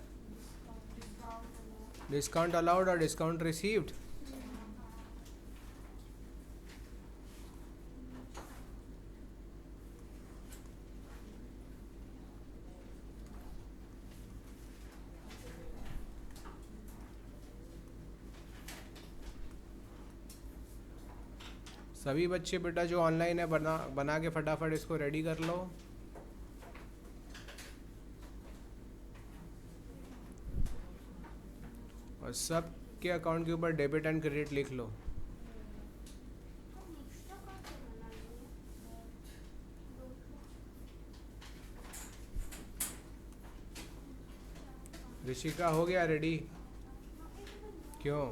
डिस्काउंट अलाउड और डिस्काउंट रिसीव्ड। सभी बच्चे बेटा जो ऑनलाइन है बना के फटाफट इसको रेडी कर लो। और सब के अकाउंट के ऊपर डेबिट एंड क्रेडिट लिख लो। ऋषिका हो गया रेडी? क्यों?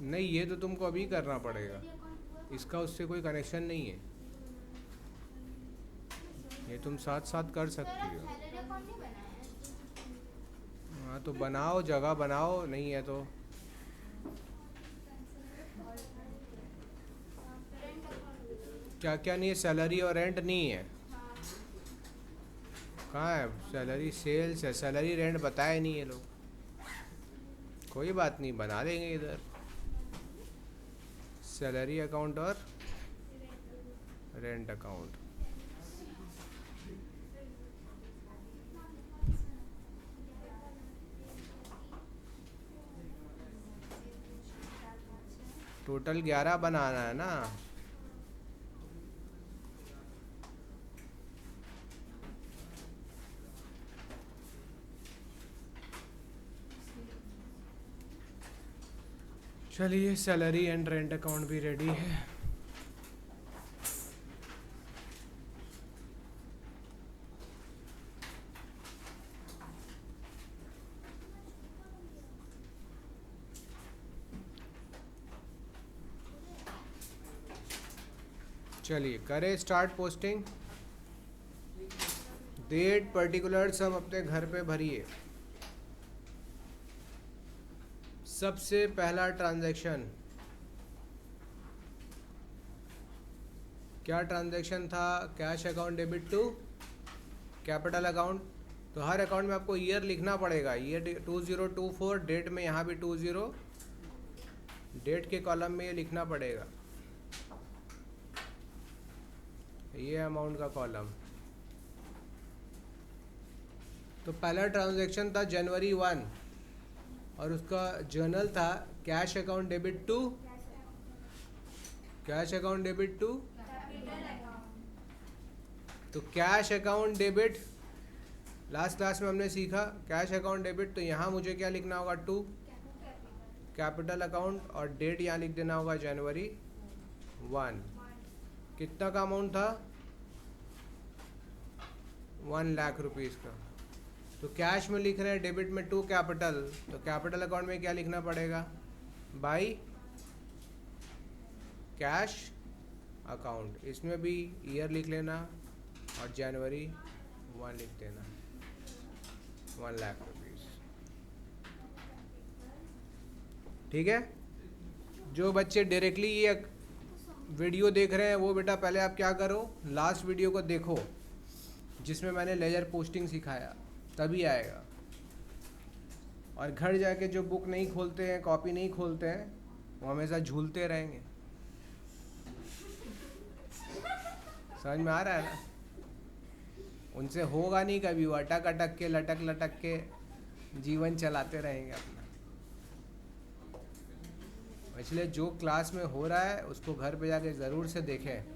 नहीं, ये तो तुमको अभी करना पड़ेगा, इसका उससे कोई कनेक्शन नहीं है, ये तुम साथ साथ कर सकती हो। हाँ तो बनाओ, जगह बनाओ, नहीं है तो क्या क्या नहीं है? सैलरी और रेंट नहीं है। कहाँ है सैलरी? सेल्स है, सैलरी रेंट बताए नहीं है लोग। कोई बात नहीं, बना देंगे इधर सैलरी अकाउंट और रेंट अकाउंट। टोटल 11 बनाना है ना? चलिए, सैलरी एंड रेंट अकाउंट भी रेडी है। चलिए करें स्टार्ट पोस्टिंग। डेट पर्टिकुलर सब अपने घर पे भरिए। सबसे पहला ट्रांजैक्शन क्या ट्रांजैक्शन था? Cash account debit to capital account. तो हर अकाउंट में आपको ईयर लिखना पड़ेगा। ईयर 2024, डेट में यहाँ भी 20, डेट के कॉलम में ये लिखना पड़ेगा, ये अमाउंट का कॉलम। तो पहला ट्रांजैक्शन था जनवरी 1 और उसका जर्नल था cash account debit to, cash account debit to, तो cash account debit last class में हमने सीखा कैश अकाउंट डेबिट। तो यहाँ मुझे क्या लिखना होगा? टू कैपिटल अकाउंट और डेट यहाँ लिख देना होगा जनवरी 1। कितना का अमाउंट था? 1 लाख रुपीज़ का। तो कैश में लिख रहे हैं, डेबिट में टू कैपिटल, तो कैपिटल अकाउंट में क्या लिखना पड़ेगा? बाई कैश अकाउंट, इसमें भी ईयर लिख लेना और जनवरी 1 लिख देना, 1 लाख रुपीज़। ठीक है, जो बच्चे डायरेक्टली ये वीडियो देख रहे हैं वो बेटा पहले आप क्या करो, लास्ट वीडियो को देखो जिसमें मैंने लेजर पोस्टिंग सिखाया, तभी आएगा। और घर जाके जो बुक नहीं खोलते हैं, कॉपी नहीं खोलते हैं, वो हमेशा झूलते रहेंगे। समझ में आ रहा है ना? उनसे होगा नहीं कभी, वो अटक अटक के लटक लटक के जीवन चलाते रहेंगे अपना। इसलिए जो क्लास में हो रहा है उसको घर पे जाके ज़रूर से देखें।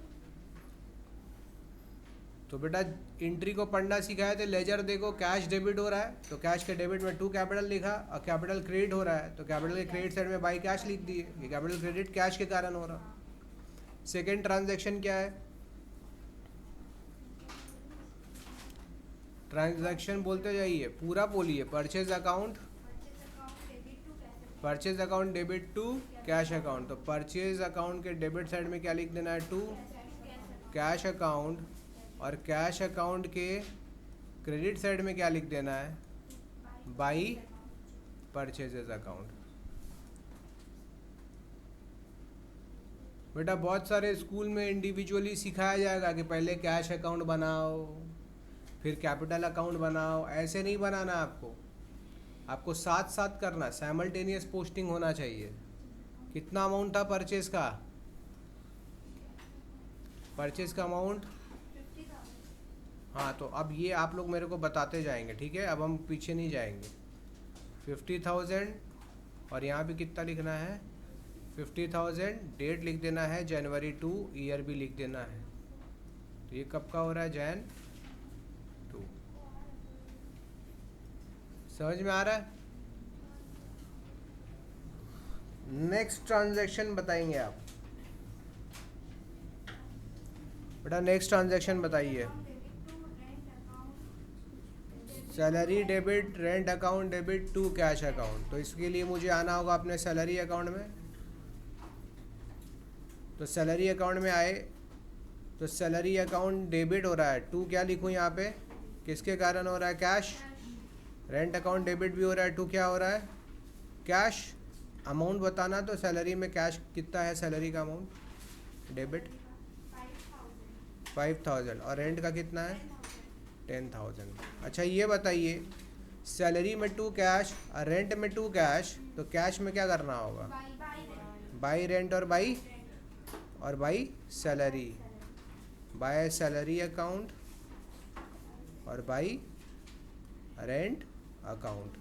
तो बेटा एंट्री को पढ़ना सिखाया तो लेजर देखो, कैश डेबिट हो रहा है तो कैश के डेबिट में 2 कैपिटल लिखा, और कैपिटल क्रेडिट हो रहा है तो कैपिटल के क्रेडिट साइड में बाई कैश लिख दिए। ये कैपिटल क्रेडिट कैश के कारण हो रहा। सेकेंड ट्रांजैक्शन क्या है? ट्रांजैक्शन बोलते जाइए, पूरा बोलिए। Purchase account, purchase account debit to cash account. तो परचेज अकाउंट के डेबिट साइड में क्या लिख देना है? To cash account. और कैश अकाउंट के क्रेडिट साइड में क्या लिख देना है? By purchases account. बेटा बहुत सारे स्कूल में इंडिविजुअली सिखाया जाएगा कि पहले कैश अकाउंट बनाओ फिर कैपिटल अकाउंट बनाओ। ऐसे नहीं बनाना आपको, आपको साथ साथ करना, साइमल्टेनियस पोस्टिंग होना चाहिए। कितना अमाउंट था परचेज का? परचेज का अमाउंट, हाँ, तो अब ये आप लोग मेरे को बताते जाएंगे, ठीक है? अब हम पीछे नहीं जाएंगे। 50,000 और यहाँ पे कितना लिखना है? 50,000। डेट लिख देना है जनवरी 2, ईयर भी लिख देना है। तो ये कब का हो रहा है? Jan 2। समझ में आ रहा है? नेक्स्ट ट्रांजैक्शन बताएंगे आप बेटा, नेक्स्ट ट्रांजैक्शन बताइए। Salary debit, rent account debit to cash account. तो इसके लिए मुझे आना होगा अपने सैलरी अकाउंट में। तो सैलरी अकाउंट में आए तो सैलरी अकाउंट डेबिट हो रहा है, टू क्या लिखूँ यहाँ पे? किसके कारण हो रहा है? कैश। रेंट अकाउंट डेबिट भी हो रहा है, टू क्या हो रहा है? कैश। अमाउंट बताना, तो सैलरी में कैश कितना है? सैलरी का अमाउंट डेबिट 5,000 और रेंट का कितना है? 10,000। अच्छा ये बताइए, सैलरी में 2 कैश और रेंट में 2 कैश, तो कैश में क्या करना होगा? बाई रेंट और by salary. By salary account और बाई रेंट अकाउंट।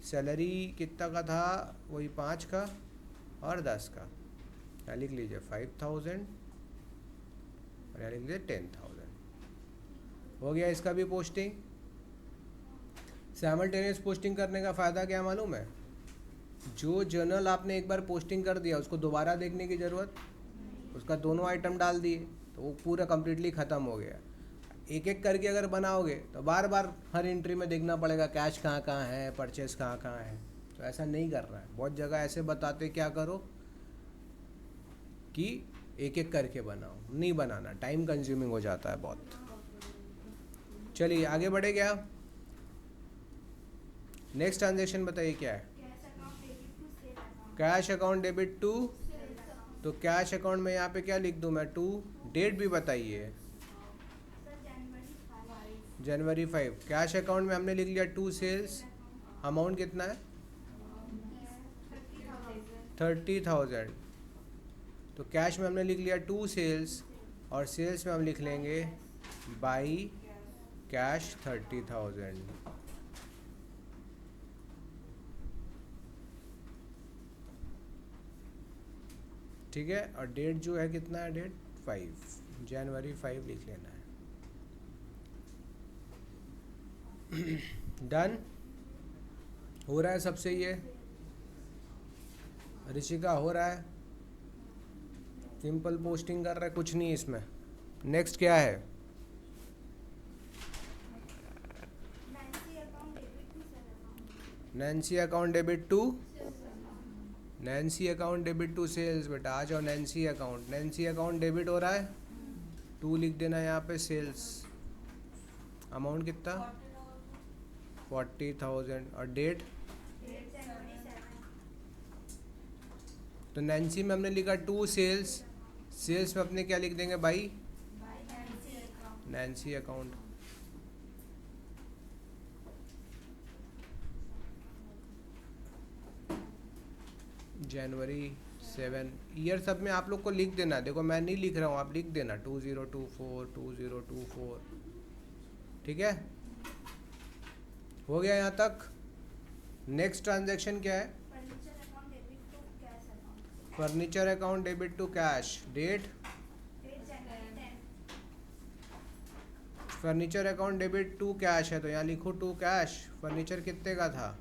सैलरी कितना का था? वही 5 का और 10 का। यहाँ लिख लीजिए 5,000 और यहाँ लिख लीजिए 10,000। हो गया इसका भी पोस्टिंग। साइमल्टेनियस पोस्टिंग करने का फ़ायदा क्या मालूम है? जो जर्नल आपने एक बार पोस्टिंग कर दिया उसको दोबारा देखने की ज़रूरत, उसका दोनों आइटम डाल दिए तो वो पूरा कम्प्लीटली ख़त्म हो गया। एक एक करके अगर बनाओगे तो बार बार हर एंट्री में देखना पड़ेगा कैश कहाँ कहाँ है, परचेस कहाँ कहाँ है। तो ऐसा नहीं करना है। बहुत जगह ऐसे बताते क्या करो कि एक एक करके बनाओ, नहीं बनाना, टाइम कंज्यूमिंग हो जाता है बहुत। चलिए आगे बढ़े क्या? नेक्स्ट ट्रांजेक्शन बताइए क्या है? Cash account debit to. तो कैश अकाउंट में यहाँ पे क्या लिख दूँ मैं? 2। डेट भी बताइए, जनवरी 5। कैश अकाउंट में हमने लिख लिया 2 सेल्स। अमाउंट कितना है? 30,000। तो कैश में हमने लिख लिया 2 सेल्स और सेल्स में हम लिख लेंगे बाई कैश 30,000। ठीक है, और डेट जो है कितना है? डेट 5, जनवरी 5 लिख लेना है। डन हो रहा है सबसे? ये ऋषिका हो रहा है? सिंपल पोस्टिंग कर रहा है, कुछ नहीं इसमें। नेक्स्ट क्या है? Nancy account debit to. Nancy account debit to sales, बेटा आ जाओ नैन्सी अकाउंट डेबिट हो रहा है, 2 लिख देना यहाँ पे सेल्स। अमाउंट कितना 40,000 और डेट, तो नैन्सी में हमने लिखा 2 सेल्स, सेल्स में अपने क्या लिख देंगे भाई, नैन्सी अकाउंट। जनवरी 7, ईयर सब में आप लोग को लिख देना, देखो मैं नहीं लिख रहा हूँ, आप लिख देना 2024, ठीक है। हो गया यहाँ तक। नेक्स्ट ट्रांजैक्शन क्या है, furniture account debit to cash, date, furniture account debit to cash है तो यहाँ लिखो टू कैश। फर्नीचर कितने का था,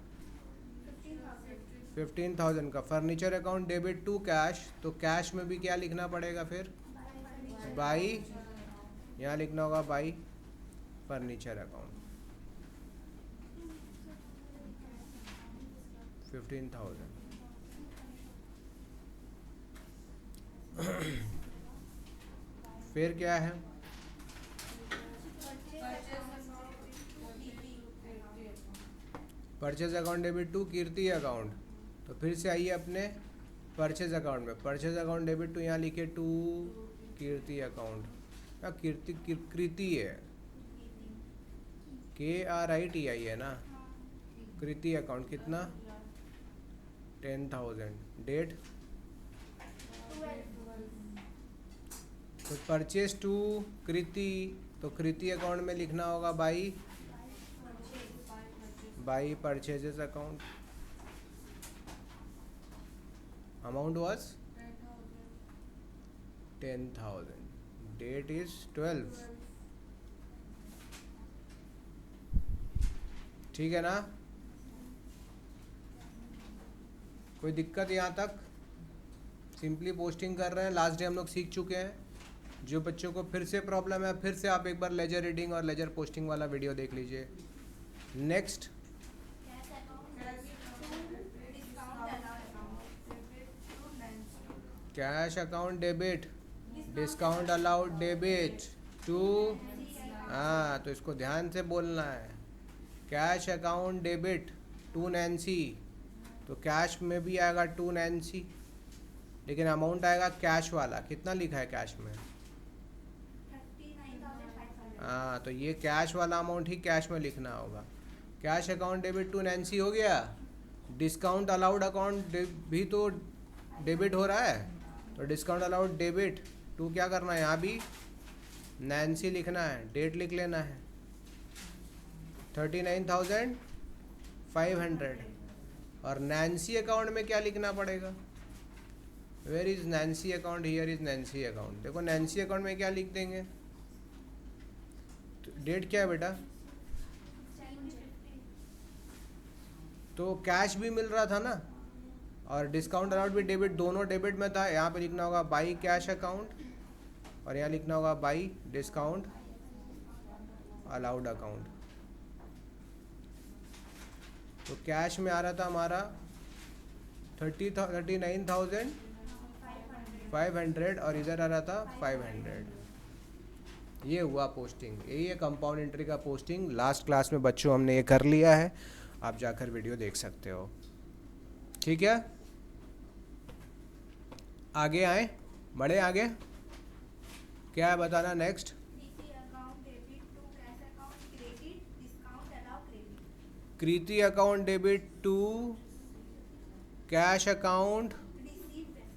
15,000 का। Furniture account debit to cash, तो कैश में भी क्या लिखना पड़ेगा फिर, बाई, यहाँ लिखना होगा बाई फर्नीचर अकाउंट 15,000। फिर क्या है, purchase account debit to Kirti account, तो फिर से आइए अपने परचेज अकाउंट में, परचेज अकाउंट डेबिट टू, यहाँ लिखे टू कीर्ति अकाउंट, क्या कृति है, KRITI है ना, कृति अकाउंट कितना 10,000, डेट, तो परचेज टू कृति, तो कृति अकाउंट में लिखना होगा by purchases account. Amount was 10,000, date is 12, ठीक है ना। कोई दिक्कत यहाँ तक, सिंपली पोस्टिंग कर रहे हैं, लास्ट डे हम लोग सीख चुके हैं। जो बच्चों को फिर से प्रॉब्लम है, फिर से आप एक बार लेजर रीडिंग और लेजर पोस्टिंग वाला वीडियो देख लीजिए। Next, cash account debit, discount allowed debit to, हाँ तो इसको ध्यान से बोलना है, cash account debit to Nancy, तो कैश में भी आएगा टू नैन्सी, लेकिन अमाउंट आएगा कैश वाला, कितना लिखा है कैश में, हाँ तो ये कैश वाला अमाउंट ही कैश में लिखना होगा। Cash account debit to Nancy हो गया। डिस्काउंट अलाउड अकाउंट भी तो डेबिट हो रहा है, तो डिस्काउंट अलाउड डेबिट टू क्या करना है, यहाँ भी नैन्सी लिखना है, डेट लिख लेना है 39,500, और नैन्सी अकाउंट में क्या लिखना पड़ेगा, where is Nancy account, here is Nancy account. देखो नैन्सी अकाउंट में क्या लिख देंगे, तो डेट क्या है बेटा, तो कैश भी मिल रहा था ना और डिस्काउंट अलाउड भी डेबिट, दोनों डेबिट में था। यहाँ पे लिखना होगा बाई कैश अकाउंट और यहाँ लिखना होगा बाई डिस्काउंट अलाउड अकाउंट। तो कैश में आ रहा था हमारा 39,500 और इधर आ रहा था 500। ये हुआ पोस्टिंग, यही है कंपाउंड एंट्री का पोस्टिंग। लास्ट क्लास में बच्चों हमने ये कर लिया है, आप जाकर वीडियो देख सकते हो, ठीक है। आगे आए, बढ़े आगे, क्या है बताना next. Kriti account debit to cash account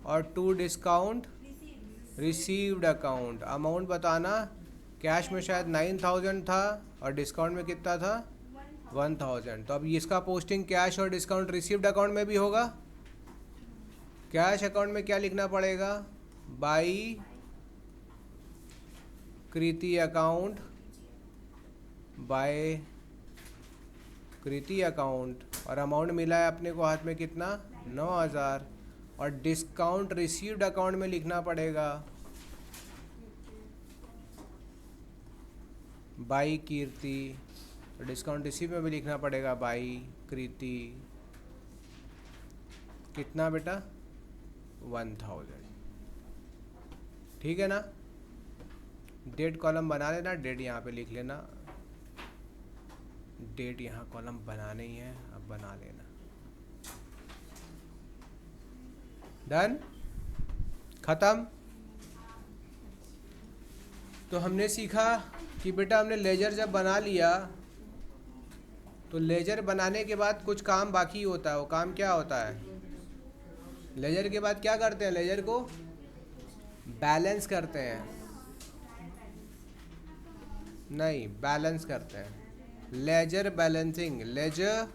और to discount received account. Amount बताना, कैश में शायद 9,000 था और डिस्काउंट में कितना था 1,000। तो अब इसका पोस्टिंग कैश और डिस्काउंट रिसीव्ड अकाउंट में भी होगा। कैश अकाउंट में क्या लिखना पड़ेगा, by Kriti account, by Kriti account, और अमाउंट मिला है अपने को हाथ में कितना 9,000, और डिस्काउंट रिसीव्ड अकाउंट में लिखना पड़ेगा बाई कीर्ति, डिस्काउंट रिसीव में भी लिखना पड़ेगा बाई कृति। कितना बेटा 1000। ठीक है ना। डेट कॉलम बना लेना, डेट यहाँ पे लिख लेना, डेट यहाँ कॉलम बनाना ही है, अब बना लेना। डन, ख़त्म। तो हमने सीखा कि बेटा हमने लेजर जब बना लिया तो लेजर बनाने के बाद कुछ काम बाकी होता है। वो काम क्या होता है? लेजर के बाद क्या करते हैं? लेजर को बैलेंस करते हैं, नहीं बैलेंस करते हैं, लेजर बैलेंसिंग, लेजर।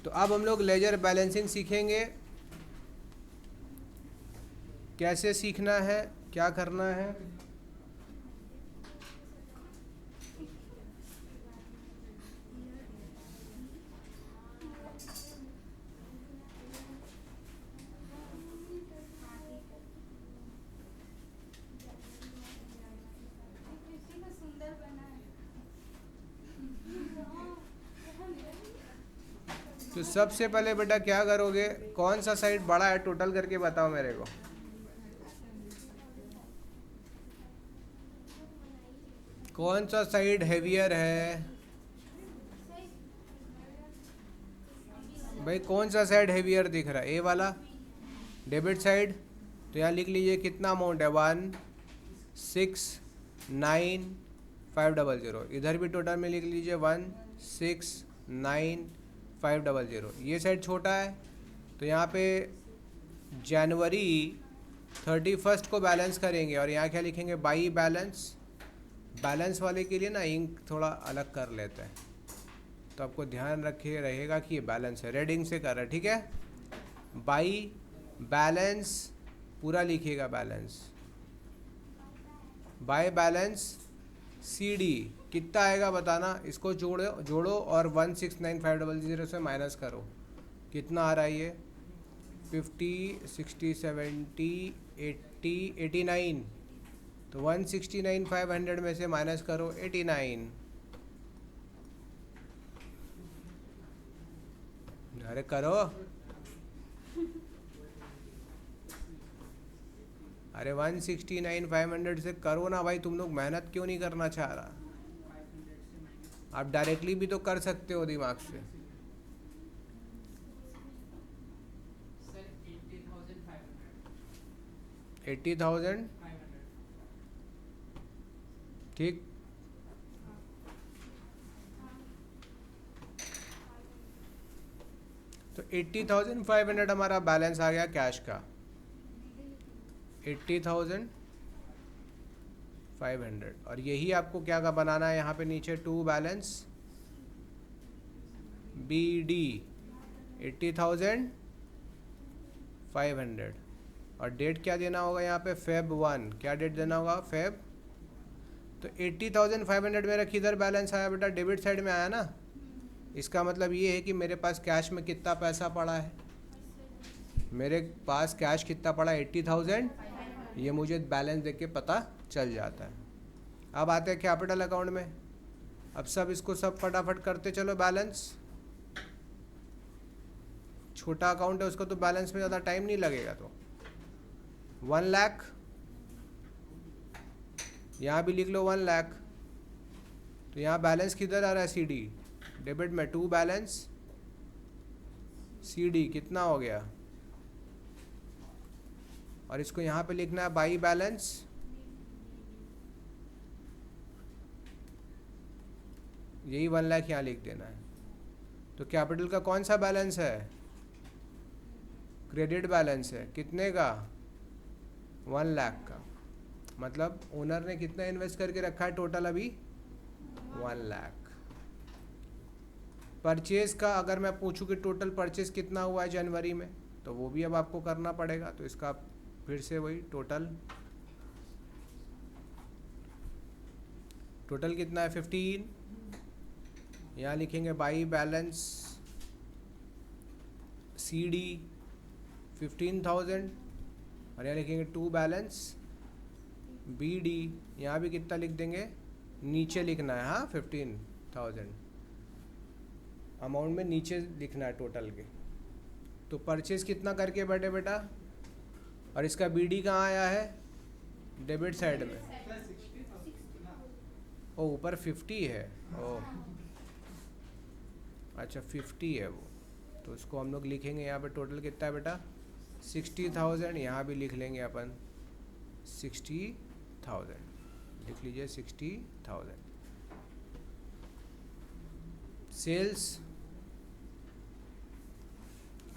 तो अब हम लोग लेजर बैलेंसिंग सीखेंगे। कैसे सीखना है, क्या करना है? किसी को सुंदर बना है। तो सबसे पहले बेटा क्या करोगे, कौन सा साइड बड़ा है टोटल करके बताओ मेरे को। कौन सा साइड हैवियर है भाई? कौन सा साइड हैवियर दिख रहा है? ए वाला, डेबिट साइड। तो यहाँ लिख लीजिए कितना अमाउंट है, 169,500। इधर भी टोटल में लिख लीजिए 169,500। ये साइड छोटा है तो यहाँ पे जनवरी 31 को बैलेंस करेंगे और यहाँ क्या लिखेंगे, बाई बैलेंस। बैलेंस वाले के लिए ना इंक थोड़ा अलग कर लेते हैं, तो आपको ध्यान रखिए रहेगा कि ये बैलेंस है, रेडिंग से कर रहा है। ठीक है, बाई बैलेंस पूरा लिखिएगा, बैलेंस बाय बैलेंस CD कितना आएगा बताना। इसको जोड़ो और 169,500 से माइनस करो, कितना आ रहा है ये? 50, 60, 70, 80, 89। तो 169,500 में से माइनस करो 89। अरे करो, अरे 169,500 से करो ना भाई। तुम लोग मेहनत क्यों नहीं करना चाह रहा? आप डायरेक्टली भी तो कर सकते हो दिमाग से। सर 80,500। 80,000 ठीक। तो 80,500 हमारा बैलेंस आ गया कैश का, 80,500। और यही आपको क्या का बनाना है यहाँ पे नीचे, टू बैलेंस BD 80,500। और डेट क्या देना होगा यहाँ पे, Feb 1। क्या डेट देना होगा, Feb। तो 80,500 मेरा किधर बैलेंस आया बेटा? डेबिट साइड में आया ना। इसका मतलब ये है कि मेरे पास कैश में कितना पैसा पड़ा है, मेरे पास कैश कितना पड़ा है, 80,000। ये मुझे बैलेंस देख के पता चल जाता है। अब आते हैं कैपिटल अकाउंट में। अब सब इसको सब फटाफट करते चलो। बैलेंस छोटा अकाउंट है, उसको तो बैलेंस में ज़्यादा टाइम नहीं लगेगा। तो 1 लाख, यहाँ भी लिख लो 1 लाख। तो यहाँ बैलेंस किधर आ रहा है, CD डेबिट में, टू बैलेंस CD कितना हो गया। और इसको यहाँ पे लिखना है बाई बैलेंस, यही 1 लाख यहाँ लिख देना है। तो कैपिटल का कौन सा बैलेंस है, क्रेडिट बैलेंस है, कितने का, 1 लाख का। मतलब ओनर ने कितना इन्वेस्ट करके रखा है टोटल अभी, 1 लाख। परचेज का अगर मैं पूछूं कि टोटल परचेज कितना हुआ है जनवरी में, तो वो भी अब आपको करना पड़ेगा। तो इसका फिर से वही टोटल कितना है, 15। यहाँ लिखेंगे बाई बैलेंस CD 15,000 और यहाँ लिखेंगे टू बैलेंस BD। यहाँ भी कितना लिख देंगे, नीचे लिखना है, हाँ 15,000 अमाउंट में नीचे लिखना है टोटल के। तो परचेज कितना करके बैठे बेटा, और इसका BD कहाँ आया है? डेबिट साइड में। ओ ऊपर 50 है। ओ अच्छा 50 है वो, तो उसको हम लोग लिखेंगे यहाँ पे टोटल कितना है बेटा? 60,000। यहाँ भी लिख लेंगे अपन 60,000, लिख लीजिए 60,000। सेल्स,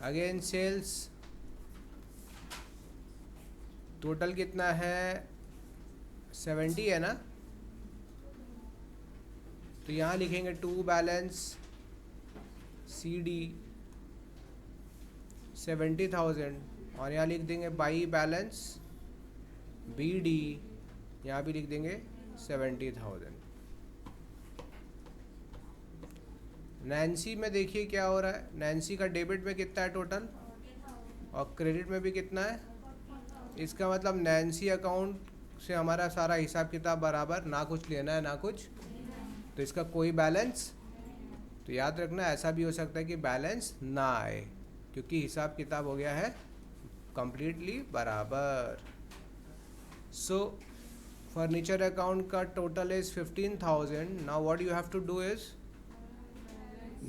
अगेन सेल्स, टोटल कितना है? 70 है ना, तो यहाँ लिखेंगे टू बैलेंस CD 70,000, और यहाँ लिख देंगे बाई बैलेंस BD, यहाँ भी लिख देंगे 70,000। नैन्सी में देखिए क्या हो रहा है। नैन्सी का डेबिट में कितना है टोटल, और क्रेडिट में भी कितना है? इसका मतलब नैन्सी अकाउंट से हमारा सारा हिसाब किताब बराबर, ना कुछ लेना है ना कुछ, तो इसका कोई बैलेंस। तो याद रखना ऐसा भी हो सकता है कि बैलेंस ना आए, क्योंकि हिसाब किताब हो गया है कंप्लीटली बराबर। सो फर्नीचर अकाउंट का total is 15,000। Now what you have to do is,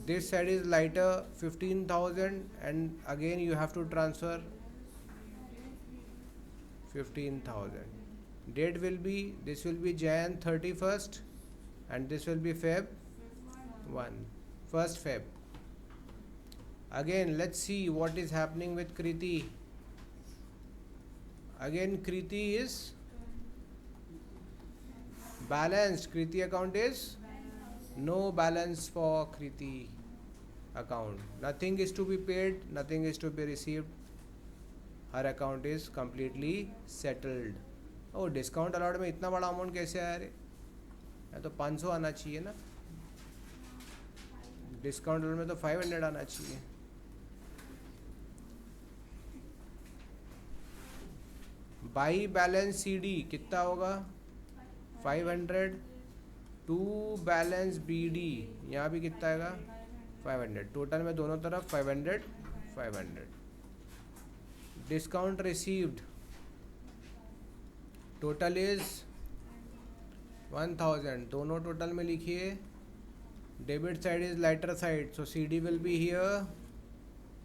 this side is lighter 15,000, and again you have to transfer 15,000. Date will be, this will be Jan 31st and this will be Feb 1st Feb. Again let's see what is happening with Kriti. Again Kriti is balanced. Kriti account is no balance for Kriti account. Nothing is to be paid, nothing is to be received. Her account is completely settled. Oh, discount allowed में इतना बड़ा अमाउंट कैसे आया रे? या तो 500 आना चाहिए ना, डिस्काउंट अलाउड में तो 500 आना चाहिए। बाई बैलेंस CD कितना होगा? 500। टू बैलेंस BD यहाँ भी कितना आएगा? 500। टोटल में दोनों तरफ 500 500। Discount received total is 1000। दोनों टोटल में लिखिए। Debit side is lighter side, so CD will be here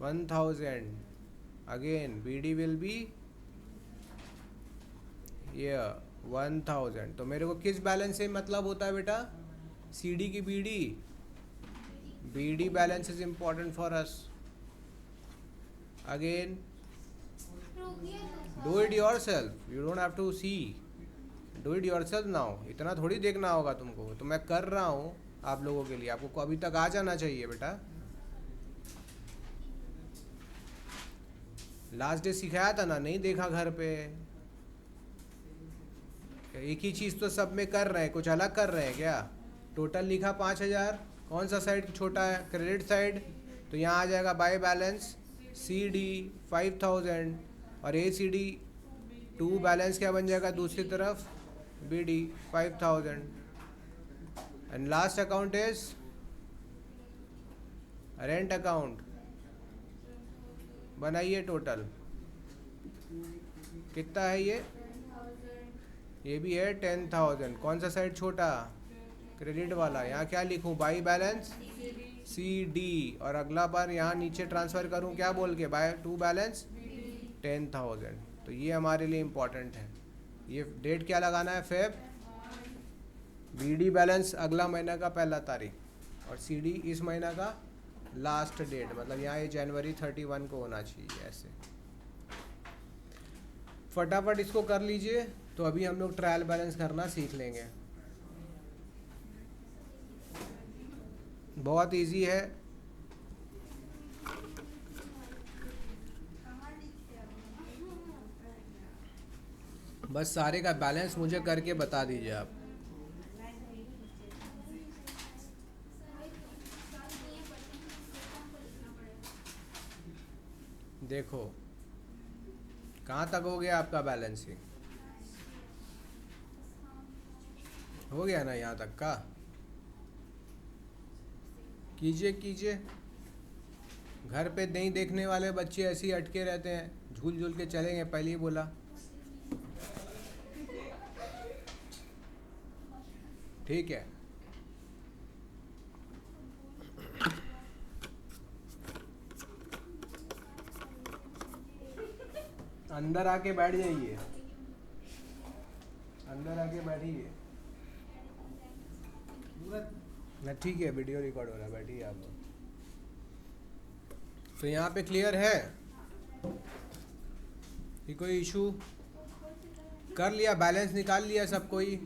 1000। Again BD will be here 1000। तो मेरे को किस बैलेंस से मतलब होता है बेटा? CD की BD balance is important for us. Again do it yourself, you don't have to see, do it yourself now. इतना थोड़ी देखना होगा तुमको, तो मैं कर रहा हूँ आप लोगों के लिए, आपको अभी तक आ जाना चाहिए बेटा। लास्ट डे सिखाया था ना, नहीं देखा घर पे? एक ही चीज़ तो सब में कर रहे हैं, कुछ अलग कर रहे हैं क्या? टोटल लिखा 5,000, कौन सा साइड छोटा है? क्रेडिट साइड, तो यहाँ आ जाएगा बाय बैलेंस CD 5,000, और ACD टू बैलेंस क्या बन जाएगा दूसरी तरफ? BD 5,000। And last account is rent account. बनाइए टोटल कितना है ये भी है 10,000। कौन सा साइड छोटा? क्रेडिट वाला। यहाँ क्या लिखूँ? बाई बैलेंस CD, और अगला बार यहाँ नीचे ट्रांसफ़र करूँ क्या बोल के? By two balance 10,000। तो ये हमारे लिए इम्पोर्टेंट है। ये डेट क्या लगाना है? फेब। BD बैलेंस अगला महीना का 1 तारीख, और CD इस महीना का लास्ट डेट, मतलब यहाँ ये जनवरी 31 को होना चाहिए। ऐसे फटाफट इसको कर लीजिए। तो अभी हम लोग ट्रायल बैलेंस करना सीख लेंगे। बहुत इजी है। बस सारे का बैलेंस मुझे करके बता दीजिए आप। देखो कहाँ तक हो गया आपका बैलेंसिंग? हो गया ना यहाँ तक का? कीजिए कीजिए। घर पे नहीं देखने वाले बच्चे ऐसे ही अटके रहते हैं, झूल झूल के चलेंगे, पहले ही बोला। ठीक है, अंदर आके बैठ जाइए, अंदर आके बैठिए ना। ठीक है, वीडियो रिकॉर्ड हो रहा है, बैठिए आप। तो यहाँ पे क्लियर है कि कोई इशू कर लिया, बैलेंस निकाल लिया सब, कोई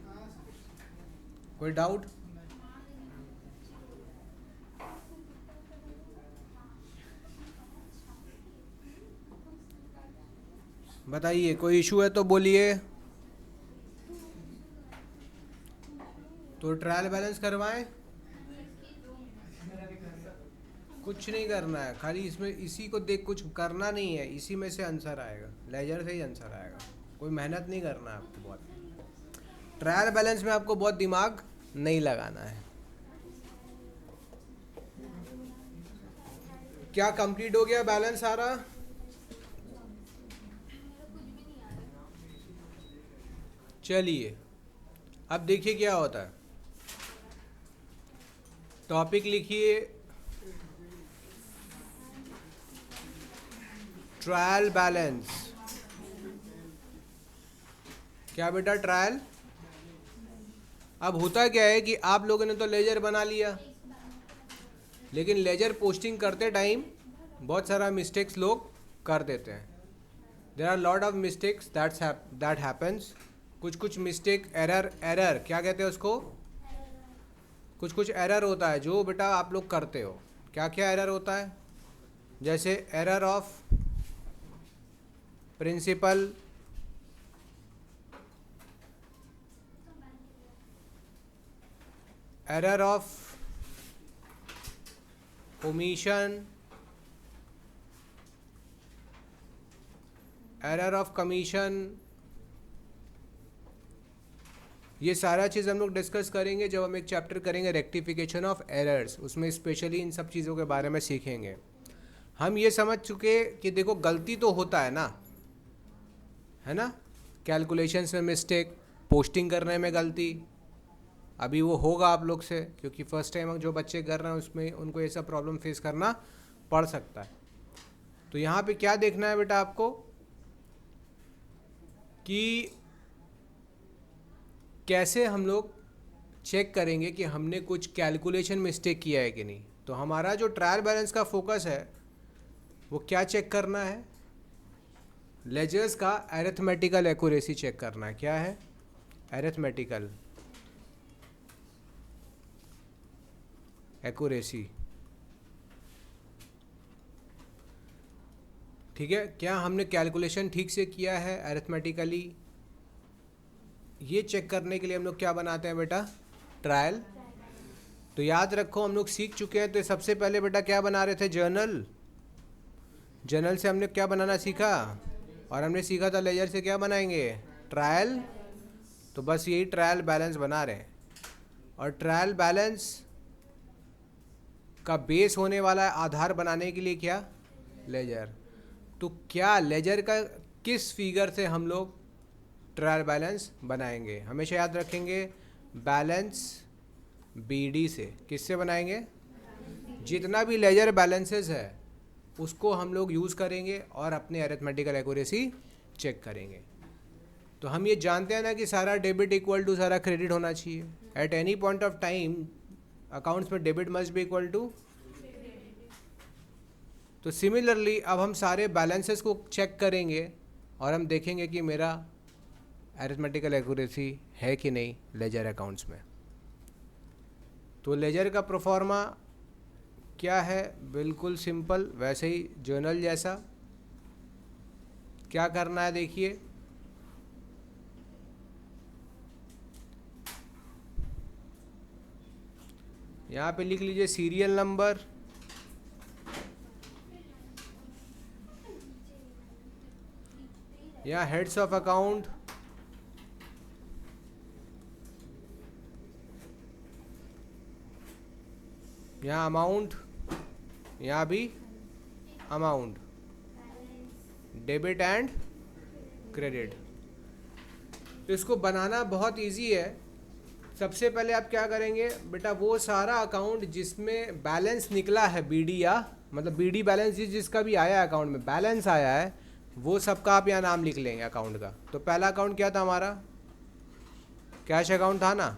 डाउट? बताइए, कोई इशू है तो बोलिए। तो ट्रायल बैलेंस करवाएं? कुछ नहीं करना है, खाली इसमें इसी को देख, कुछ करना नहीं है, इसी में से आंसर आएगा, लेजर से ही आंसर आएगा, कोई मेहनत नहीं करना है आपको। बहुत ट्रायल बैलेंस में आपको बहुत दिमाग नहीं लगाना है। क्या कंप्लीट हो गया बैलेंस सारा? चलिए अब देखिए क्या होता है। टॉपिक लिखिए ट्रायल बैलेंस। क्या बेटा? ट्रायल। अब होता क्या है कि आप लोगों ने तो लेजर बना लिया, लेकिन लेजर पोस्टिंग करते टाइम बहुत सारा मिस्टेक्स लोग कर देते हैं। There are lot of mistakes that happens. कुछ मिस्टेक, एरर क्या कहते हैं उसको? कुछ एरर होता है जो बेटा आप लोग करते हो। क्या क्या एरर होता है? जैसे error of principle, error of omission, error of commission. ये सारा चीज़ हम लोग डिस्कस करेंगे जब हम एक चैप्टर करेंगे रेक्टिफिकेशन ऑफ एरर्स, उसमें स्पेशली इन सब चीज़ों के बारे में सीखेंगे। हम ये समझ चुके कि देखो गलती तो होता है ना, कैलकुलेशंस में मिस्टेक, पोस्टिंग करने में गलती। अभी वो होगा आप लोग से, क्योंकि फर्स्ट टाइम जो बच्चे कर रहे हैं उसमें उनको ये सब प्रॉब्लम फेस करना पड़ सकता है। तो यहाँ पे क्या देखना है बेटा आपको कि कैसे हम लोग चेक करेंगे कि हमने कुछ कैलकुलेशन मिस्टेक किया है कि नहीं। तो हमारा जो ट्रायल बैलेंस का फोकस है वो क्या चेक करना है? लेजर्स का अरिथमेटिकल एक्यूरेसी चेक करना है। क्या है? Arithmetical accuracy. ठीक है, क्या हमने कैलकुलेशन ठीक से किया है अरिथमेटिकली? ये चेक करने के लिए हम लोग क्या बनाते हैं बेटा? ट्रायल। तो याद रखो हम लोग सीख चुके हैं। तो सबसे पहले बेटा क्या बना रहे थे? जर्नल। जर्नल से हमने क्या बनाना सीखा, और हमने सीखा था लेजर से क्या बनाएंगे? ट्रायल। तो बस यही ट्रायल बैलेंस बना रहे हैं, और ट्रायल बैलेंस का बेस होने वाला आधार बनाने के लिए क्या? लेजर। तो क्या लेजर का किस फिगर से हम लोग ट्रायल बैलेंस बनाएंगे? हमेशा याद रखेंगे, बैलेंस बीडी से। किससे बनाएंगे? जितना भी लेजर बैलेंसेस है उसको हम लोग यूज़ करेंगे और अपने अरिथमेटिकल एक्यूरेसी चेक करेंगे। तो हम ये जानते हैं ना कि सारा डेबिट इक्वल टू सारा क्रेडिट होना चाहिए। At any point of time accounts में debit must be equal to. तो सिमिलरली अब हम सारे बैलेंसेस को चेक करेंगे और हम देखेंगे कि मेरा अरिथमेटिकल एक्यूरेसी है कि नहीं लेजर अकाउंट्स में। तो लेजर का प्रोफॉर्मा क्या है? बिल्कुल सिंपल, वैसे ही जर्नल जैसा। क्या करना है देखिए, यहाँ पे लिख लीजिए सीरियल नंबर, यहाँ हेड्स ऑफ अकाउंट, यहाँ अमाउंट, यहाँ भी अमाउंट, डेबिट एंड क्रेडिट। इसको बनाना बहुत इजी है। सबसे पहले आप क्या करेंगे बेटा, वो सारा अकाउंट जिसमें बैलेंस निकला है बीडी, या मतलब बीडी बैलेंस जिसका भी आया है अकाउंट में बैलेंस आया है, वो सबका आप यहाँ नाम लिख लेंगे अकाउंट का। तो पहला अकाउंट क्या था हमारा, कैश अकाउंट था ना।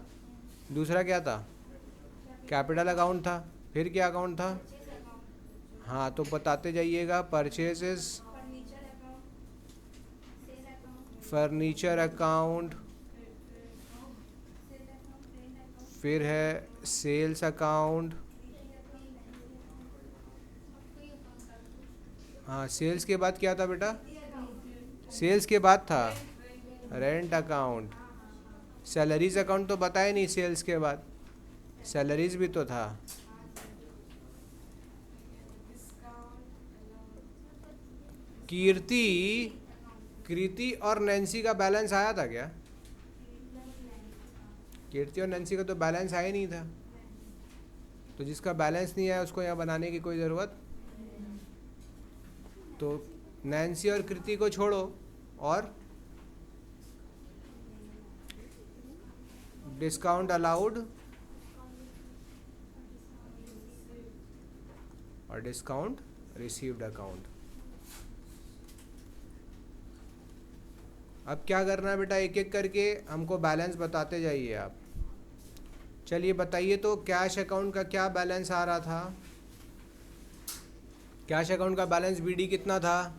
दूसरा क्या था, कैपिटल अकाउंट था। फिर क्या अकाउंट था, हाँ तो बताते जाइएगा, परचेजेस, फर्नीचर अकाउंट, फिर है सेल्स अकाउंट। हाँ सेल्स के बाद क्या था बेटा, सेल्स के बाद था रेंट अकाउंट। सैलरीज अकाउंट तो बताया नहीं, सेल्स के बाद सैलरीज भी तो था। कृति और नैन्सी का बैलेंस आया था क्या, कीर्ति और नैन्सी का तो बैलेंस आया नहीं था। तो जिसका बैलेंस नहीं आया उसको यहाँ बनाने की कोई ज़रूरत, तो नैन्सी और कृति को छोड़ो और डिस्काउंट अलाउड और डिस्काउंट रिसीव्ड अकाउंट। अब क्या करना है बेटा, एक एक करके हमको बैलेंस बताते जाइए आप। चलिए बताइए, तो कैश अकाउंट का क्या बैलेंस आ रहा था, कैश अकाउंट का बैलेंस बीडी कितना था,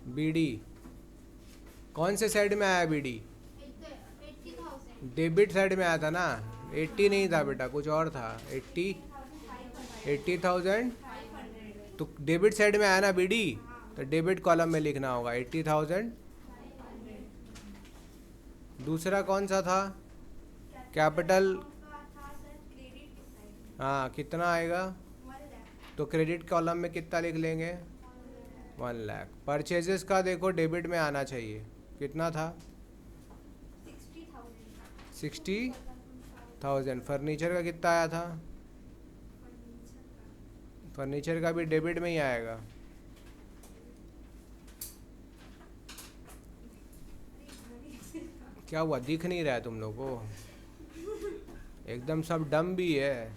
बीडी कौन से साइड में आया, बीडी 80,000। डेबिट साइड में आया था ना। 80 नहीं था बेटा, कुछ और था। 80,000 तो डेबिट साइड में आया ना बीडी, तो डेबिट कॉलम में लिखना होगा 80,000। दूसरा कौन सा था, कैपिटल, हाँ कितना आएगा, तो क्रेडिट कॉलम में कितना लिख लेंगे, 1 लाख। परचेजेस का देखो डेबिट में आना चाहिए, कितना था, 60,000। फर्नीचर का कितना आया था, फर्नीचर का भी डेबिट में ही आएगा। क्या हुआ, दिख नहीं रहा है तुम लोग को, एकदम सब डम भी है।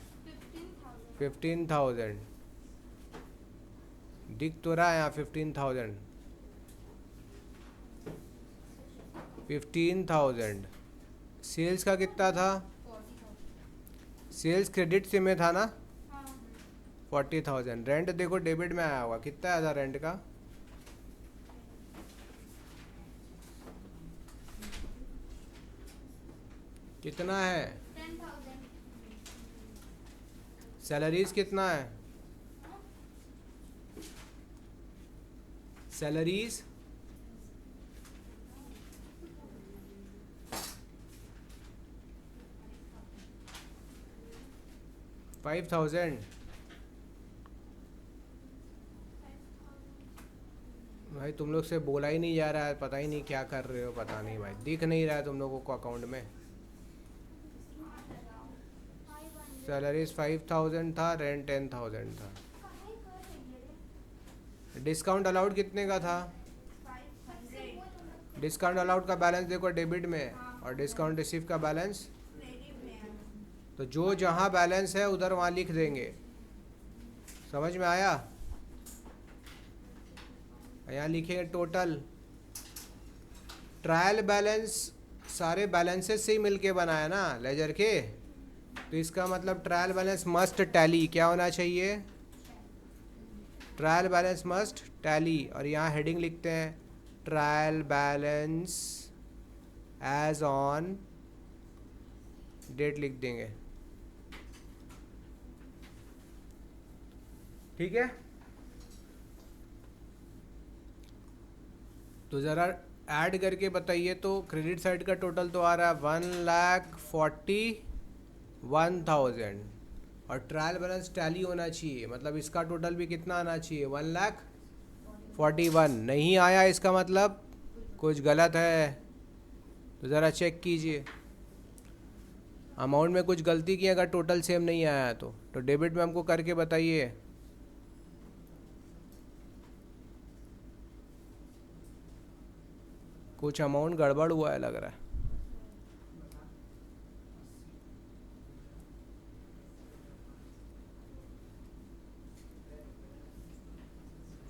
15,000 दिख तो रहा है यहाँ, 15,000 15,000। सेल्स का कितना था, सेल्स क्रेडिट से में था ना, 40,000। रेंट देखो डेबिट में आया होगा, कितना आया था रेंट का, कितना है, 10,000। सैलरीज कितना है, सैलरीज 5,000। भाई तुम लोग से बोला ही नहीं जा रहा है, पता ही नहीं क्या कर रहे हो, पता नहीं भाई, दिख नहीं रहा है तुम लोगों को अकाउंट में। सैलरीज 5,000 था, रेंट 10,000 था। डिस्काउंट अलाउड कितने का था, डिस्काउंट अलाउड का बैलेंस देखो डेबिट में, और डिस्काउंट रिसीव का बैलेंस, तो जो जहाँ बैलेंस है उधर वहाँ लिख देंगे। समझ में आया, यहाँ लिखेंगे टोटल। ट्रायल बैलेंस सारे बैलेंसेस से ही मिलके बनाया ना लेजर के, तो इसका मतलब ट्रायल बैलेंस मस्ट टैली, क्या होना चाहिए, ट्रायल बैलेंस मस्ट टैली। और यहाँ हेडिंग लिखते हैं trial balance as on date लिख देंगे, ठीक है। तो ज़रा ऐड करके बताइए, तो क्रेडिट साइड का टोटल तो आ रहा है 1,41,000, और ट्रायल बैलेंस टैली होना चाहिए, मतलब इसका टोटल भी कितना आना चाहिए, 1,41,000। नहीं आया इसका मतलब कुछ गलत है, तो ज़रा चेक कीजिए। अमाउंट में कुछ गलती की, अगर टोटल सेम नहीं आया तो डेबिट में हमको करके बताइए। कुछ अमाउंट गड़बड़ हुआ है लग रहा है।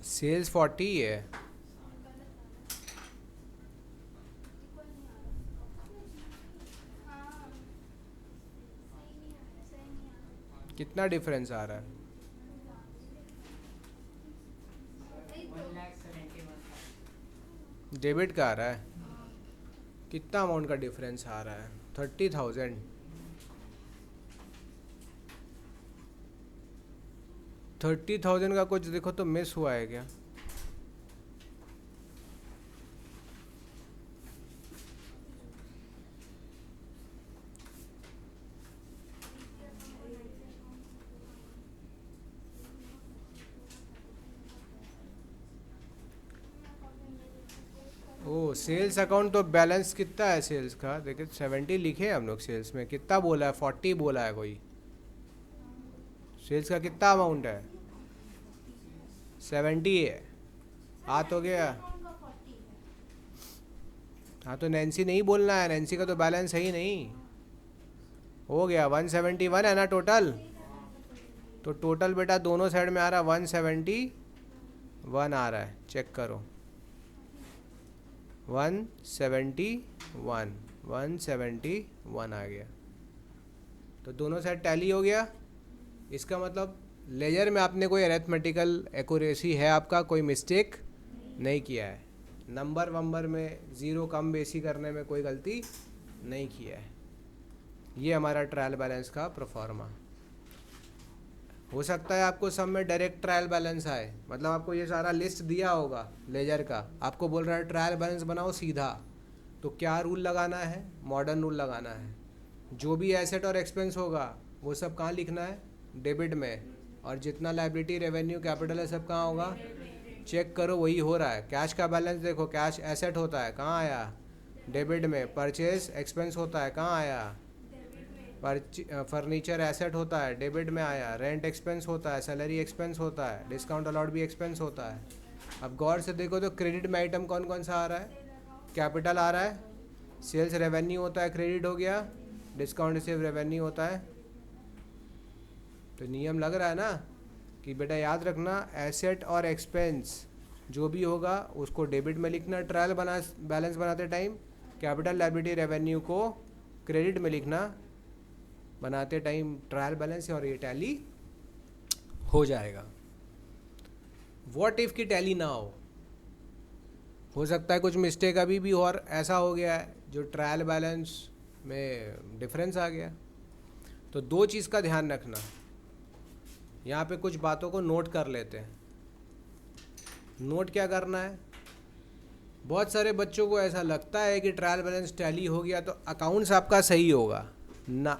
सेल्स 40 ही है। कितना डिफरेंस आ रहा है? 1,71,000 डेबिट का आ रहा है। कितना अमाउंट का डिफरेंस आ रहा है? 30,000। 30,000 का कुछ देखो तो मिस हुआ है क्या? ओ सेल्स अकाउंट तो बैलेंस कितना है सेल्स का? देखिए 70 लिखे हैं हम लोग सेल्स में। कितना बोला है? 40 बोला है कोई। सेल्स का कितना अमाउंट है? 70 है। आ तो गया। हाँ तो नैन्सी नहीं बोलना है, नैन्सी का तो बैलेंस है ही नहीं। हो गया 171 है ना टोटल। तो टोटल बेटा दोनों साइड में आ रहा है 171 आ रहा है। चेक करो 171 आ गया। तो दोनों साइड टैली हो गया। इसका मतलब लेजर में आपने कोई अरिथमेटिकल एक्यूरेसी है, आपका कोई मिस्टेक नहीं किया है। नंबर वंबर में ज़ीरो कम बेसी करने में कोई गलती नहीं किया है। ये हमारा ट्रायल बैलेंस का प्रोफॉर्मा। हो सकता है आपको सब में डायरेक्ट ट्रायल बैलेंस आए, मतलब आपको ये सारा लिस्ट दिया होगा लेजर का, आपको बोल रहा है ट्रायल बैलेंस बनाओ सीधा। तो क्या रूल लगाना है? मॉडर्न रूल लगाना है। जो भी एसेट और एक्सपेंस होगा वो सब कहाँ लिखना है? डेबिट में। और जितना लायबिलिटी रेवेन्यू कैपिटल है सब कहाँ होगा? चेक करो वही हो रहा है। कैश का बैलेंस देखो, कैश एसेट होता है कहाँ आया? डेबिट में। परचेज एक्सपेंस होता है कहाँ आया? फर्नीचर एसेट होता है डेबिट में आया। रेंट एक्सपेंस होता है, सैलरी एक्सपेंस होता है, डिस्काउंट अलाउड भी एक्सपेंस होता है। अब गौर से देखो तो क्रेडिट में आइटम कौन कौन सा आ रहा है? कैपिटल आ रहा है, सेल्स रेवेन्यू होता है क्रेडिट हो गया, डिस्काउंट रिसीव रेवेन्यू होता है। तो नियम लग रहा है ना कि बेटा याद रखना एसेट और एक्सपेंस जो भी होगा उसको डेबिट में लिखना ट्रायल बैलेंस बनाते टाइम, कैपिटल लायबिलिटी रेवेन्यू को क्रेडिट में लिखना बनाते टाइम ट्रायल बैलेंस, और ये टैली हो जाएगा। व्हाट इफ़ की टैली ना हो सकता है कुछ मिस्टेक अभी भी और ऐसा हो गया है जो ट्रायल बैलेंस में डिफरेंस आ गया। तो दो चीज़ का ध्यान रखना, यहाँ पे कुछ बातों को नोट कर लेते हैं। नोट क्या करना है? बहुत सारे बच्चों को ऐसा लगता है कि ट्रायल बैलेंस टैली हो गया तो अकाउंट्स आपका सही होगा ना।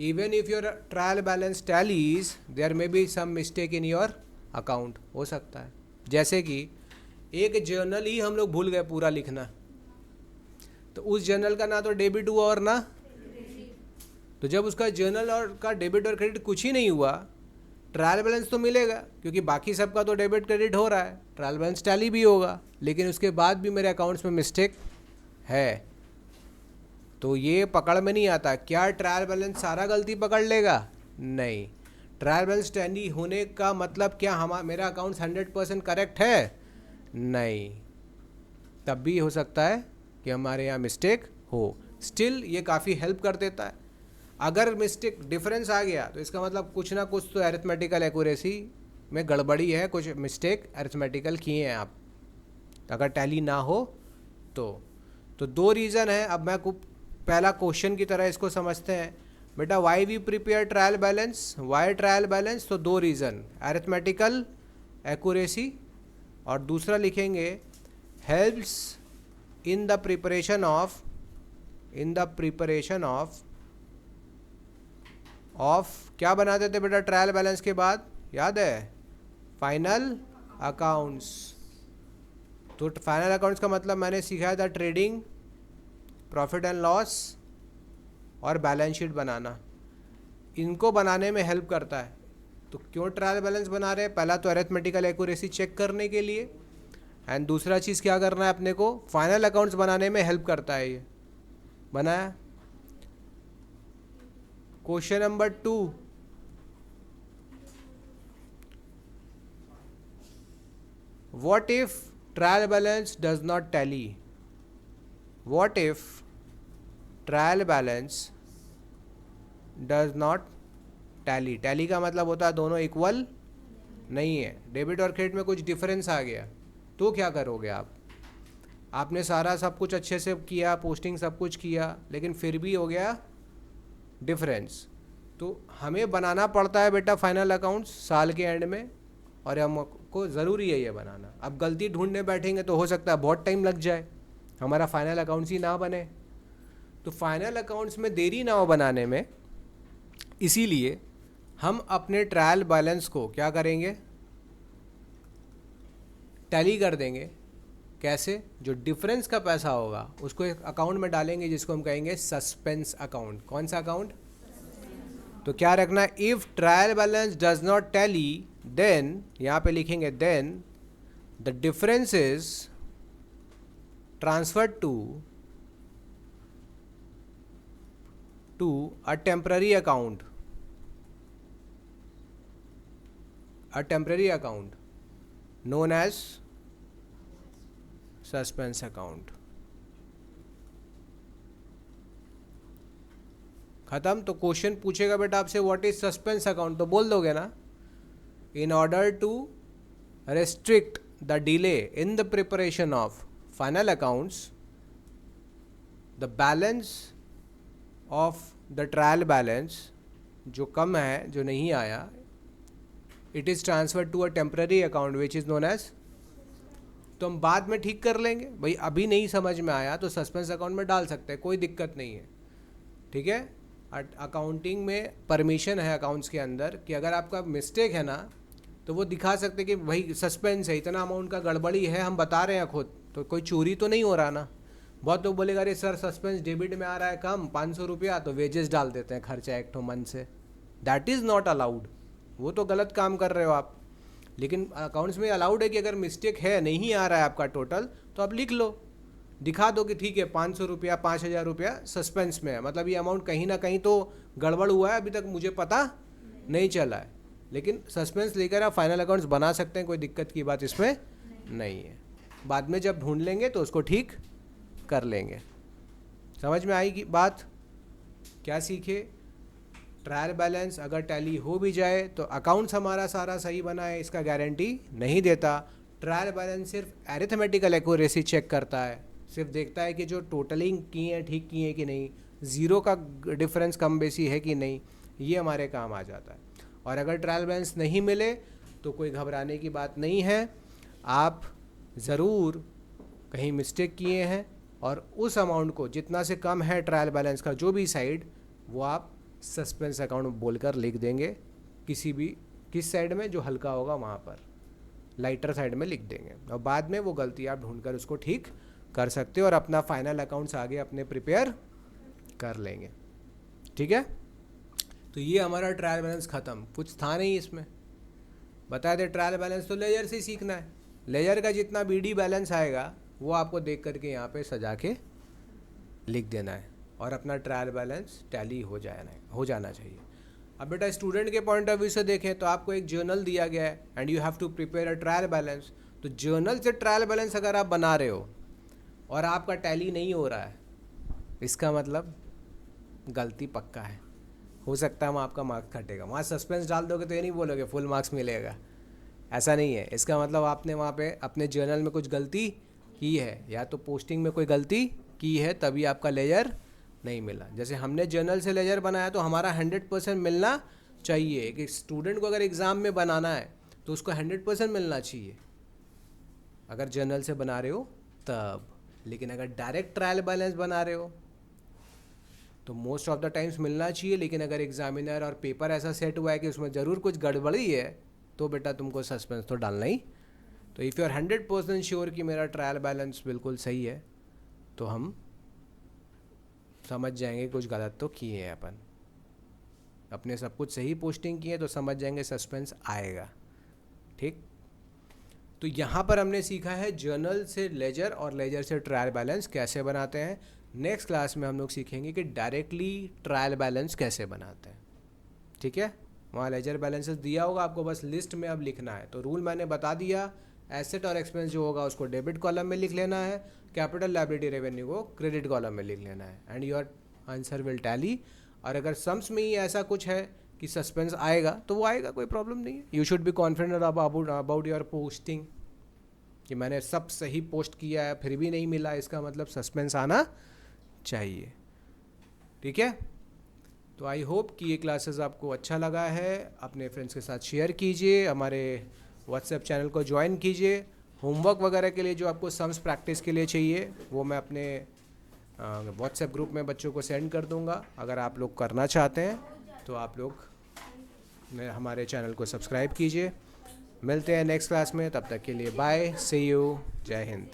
Even if your trial balance tallies, there may be some mistake in your account। हो सकता है जैसे कि एक जर्नल ही हम लोग भूल गए पूरा लिखना, तो उस जर्नल का ना तो डेबिट हुआ और ना, तो जब उसका जर्नल और का डेबिट और क्रेडिट कुछ ही नहीं हुआ, ट्रायल बैलेंस तो मिलेगा क्योंकि बाकी सबका तो डेबिट क्रेडिट हो रहा है, ट्रायल बैलेंस टैली भी होगा, लेकिन उसके बाद भी मेरे अकाउंट्स में मिस्टेक है। तो ये पकड़ में नहीं आता। क्या ट्रायल बैलेंस सारा गलती पकड़ लेगा? नहीं। ट्रायल बैलेंस टैली होने का मतलब क्या मेरा अकाउंट्स 100% करेक्ट है? नहीं। तब भी हो सकता है कि हमारे यहाँ मिस्टेक हो। स्टिल ये काफ़ी हेल्प कर देता है। अगर मिस्टेक डिफरेंस आ गया तो इसका मतलब कुछ ना कुछ तो अरिथमेटिकल एक्यूरेसी में गड़बड़ी है, कुछ मिस्टेक अरिथमेटिकल किए हैं आप, अगर टैली ना हो तो दो रीज़न है। अब मैं पहला क्वेश्चन की तरह इसको समझते हैं। बेटा why we prepare trial balance, why trial balance? तो दो रीज़न, अरिथमेटिकल एक्यूरेसी, और दूसरा लिखेंगे helps in the preparation of क्या बनाते थे बेटा ट्रायल बैलेंस के बाद? याद है? Final accounts. तो फाइनल अकाउंट्स का मतलब मैंने सिखाया था ट्रेडिंग, प्रॉफिट एंड लॉस और बैलेंस शीट बनाना। इनको बनाने में हेल्प करता है। तो क्यों ट्रायल बैलेंस बना रहे हैं? पहला तो अरिथमेटिकल एक्यूरेसी चेक करने के लिए, एंड दूसरा चीज़ क्या करना है अपने को, फाइनल अकाउंट्स बनाने में हेल्प करता है ये। बनाया। Question number 2, what if trial balance does not tally? What if trial balance does not tally? Tally का मतलब होता है दोनों इक्वल नहीं है, डेबिट और क्रेडिट में कुछ डिफरेंस आ गया, तो क्या करोगे आप? आपने सारा सब कुछ अच्छे से किया, पोस्टिंग सब कुछ किया, लेकिन फिर भी हो गया डिफरेंस। तो हमें बनाना पड़ता है बेटा फाइनल अकाउंट्स साल के एंड में, और हमको ज़रूरी है ये बनाना। अब गलती ढूंढने बैठेंगे तो हो सकता है बहुत टाइम लग जाए, हमारा फाइनल अकाउंट्स ही ना बने। तो फाइनल अकाउंट्स में देरी ना हो बनाने में, इसीलिए हम अपने ट्रायल बैलेंस को क्या करेंगे, टैली कर देंगे। कैसे? जो डिफरेंस का पैसा होगा उसको एक अकाउंट में डालेंगे जिसको हम कहेंगे सस्पेंस अकाउंट। कौन सा अकाउंट? तो क्या रखना है, if trial balance does not tally then, यहाँ पे लिखेंगे then the difference is transferred to a temporary account, a temporary account known as suspense account। खत्म। तो क्वेश्चन पूछेगा बेटा आपसे व्हाट इज सस्पेंस अकाउंट, तो बोल दोगे ना, in order to restrict the delay in the preparation of final accounts the balance of the trial balance, जो कम है, जो नहीं आया, it is transfer to a temporary account which is known as. तो हम बाद में ठीक कर लेंगे भाई, अभी नहीं समझ में आया तो सस्पेंस अकाउंट में डाल सकते हैं, कोई दिक्कत नहीं है। ठीक है, अकाउंटिंग में परमिशन है अकाउंट्स के अंदर कि अगर आपका मिस्टेक है ना तो वो दिखा सकते कि भाई सस्पेंस है, इतना अमाउंट का गड़बड़ी है, हम बता रहे हैं खुद, तो कोई चोरी तो नहीं हो रहा ना। बहुत लोग बोलेगा अरे सर सस्पेंस डेबिट में आ रहा है कम 500 रुपया, तो वेजेस डाल देते हैं खर्चा एक ठो मन से। दैट इज़ नॉट अलाउड, वो तो गलत काम कर रहे हो आप। लेकिन अकाउंट्स में अलाउड है कि अगर मिस्टेक है, नहीं आ रहा है आपका टोटल, तो आप लिख लो, दिखा दो कि ठीक है 500 रुपया 5000 रुपया सस्पेंस में है, मतलब ये अमाउंट कहीं ना कहीं तो गड़बड़ हुआ है, अभी तक मुझे पता नहीं चला है। लेकिन सस्पेंस लेकर आप फाइनल अकाउंट्स बना सकते हैं, कोई दिक्कत की बात इसमें नहीं है। बाद में जब ढूंढ लेंगे तो उसको ठीक कर लेंगे। समझ में आएगी बात? क्या सीखे? ट्रायल बैलेंस अगर टैली हो भी जाए तो अकाउंट्स हमारा सारा सही बना है इसका गारंटी नहीं देता। ट्रायल बैलेंस सिर्फ एरिथमेटिकल एक्यूरेसी चेक करता है, सिर्फ देखता है कि जो टोटलिंग की है ठीक की है कि नहीं, ज़ीरो का डिफरेंस कम बेसी है कि नहीं, ये हमारे काम आ जाता है। और अगर ट्रायल बैलेंस नहीं मिले तो कोई घबराने की बात नहीं है, आप ज़रूर कहीं मिस्टेक किए हैं और उस अमाउंट को जितना से कम है ट्रायल बैलेंस का जो भी साइड, वो आप सस्पेंस अकाउंट बोलकर लिख देंगे, किस साइड में जो हल्का होगा वहाँ पर लाइटर साइड में लिख देंगे, और बाद में वो गलती आप ढूंढकर उसको ठीक कर सकते हो और अपना फाइनल अकाउंट्स आगे अपने प्रिपेयर कर लेंगे। ठीक है, तो ये हमारा ट्रायल बैलेंस ख़त्म, कुछ था नहीं इसमें। बता दे ट्रायल बैलेंस तो लेजर से ही सीखना है, लेजर का जितना बीडी बैलेंस आएगा वो आपको देख करके यहाँ पे सजा के लिख देना है और अपना ट्रायल बैलेंस टैली हो जाना चाहिए। अब बेटा स्टूडेंट के पॉइंट ऑफ व्यू से देखें तो आपको एक जर्नल दिया गया है and you have to prepare a trial balance. तो जर्नल से ट्रायल बैलेंस अगर आप बना रहे हो और आपका टैली नहीं हो रहा है, इसका मतलब गलती पक्का है, हो सकता है वहाँ आपका मार्क्स कटेगा। वहाँ सस्पेंस डाल दोगे तो ये नहीं बोलोगे फुल मार्क्स मिलेगा, ऐसा नहीं है। इसका मतलब आपने वहाँ पे अपने जर्नल में कुछ गलती की है, या तो पोस्टिंग में कोई गलती की है तभी आपका लेजर नहीं मिला। जैसे हमने जर्नल से लेजर बनाया तो हमारा 100% मिलना चाहिए। एक स्टूडेंट को अगर एग्ज़ाम में बनाना है तो उसको 100% मिलना चाहिए अगर जर्नल से बना रहे हो तब। लेकिन अगर डायरेक्ट ट्रायल बैलेंस बना रहे हो तो मोस्ट ऑफ द टाइम्स मिलना चाहिए, लेकिन अगर एग्जामिनर और पेपर ऐसा सेट हुआ है कि उसमें ज़रूर कुछ गड़बड़ी है तो बेटा तुमको सस्पेंस तो डालना ही। तो इफ़ यू आर 100% श्योर कि मेरा ट्रायल बैलेंस बिल्कुल सही है तो हम समझ जाएंगे कुछ गलत तो किए हैं अपन, अपने सब कुछ सही पोस्टिंग किए तो समझ जाएंगे सस्पेंस आएगा। ठीक, तो यहाँ पर हमने सीखा है जर्नल से लेजर और लेजर से ट्रायल बैलेंस कैसे बनाते हैं। नेक्स्ट क्लास में हम लोग सीखेंगे कि डायरेक्टली ट्रायल बैलेंस कैसे बनाते हैं। ठीक है, वहाँ लेजर बैलेंसेस दिया होगा, आपको बस लिस्ट में अब लिखना है। तो रूल मैंने बता दिया, एसेट और एक्सपेंस जो होगा उसको डेबिट कॉलम में लिख लेना है, कैपिटल लायबिलिटी रेवेन्यू को क्रेडिट कॉलम में लिख लेना है, and your answer will tally. और अगर सम्स में ही ऐसा कुछ है कि सस्पेंस आएगा तो वो आएगा, कोई प्रॉब्लम नहीं है। You should be confident about your posting कि मैंने सब सही पोस्ट किया है फिर भी नहीं मिला, इसका मतलब सस्पेंस आना चाहिए। ठीक है, तो आई होप कि ये क्लासेस आपको अच्छा लगा है। अपने फ्रेंड्स के साथ शेयर कीजिए, हमारे व्हाट्सएप चैनल को ज्वाइन कीजिए। होमवर्क वगैरह के लिए जो आपको सम्स प्रैक्टिस के लिए चाहिए वो मैं अपने व्हाट्सएप ग्रुप में बच्चों को सेंड कर दूंगा। अगर आप लोग करना चाहते हैं तो आप लोग हमारे चैनल को सब्सक्राइब कीजिए। मिलते हैं नेक्स्ट क्लास में, तब तक के लिए बाय, सी यू, जय हिंद।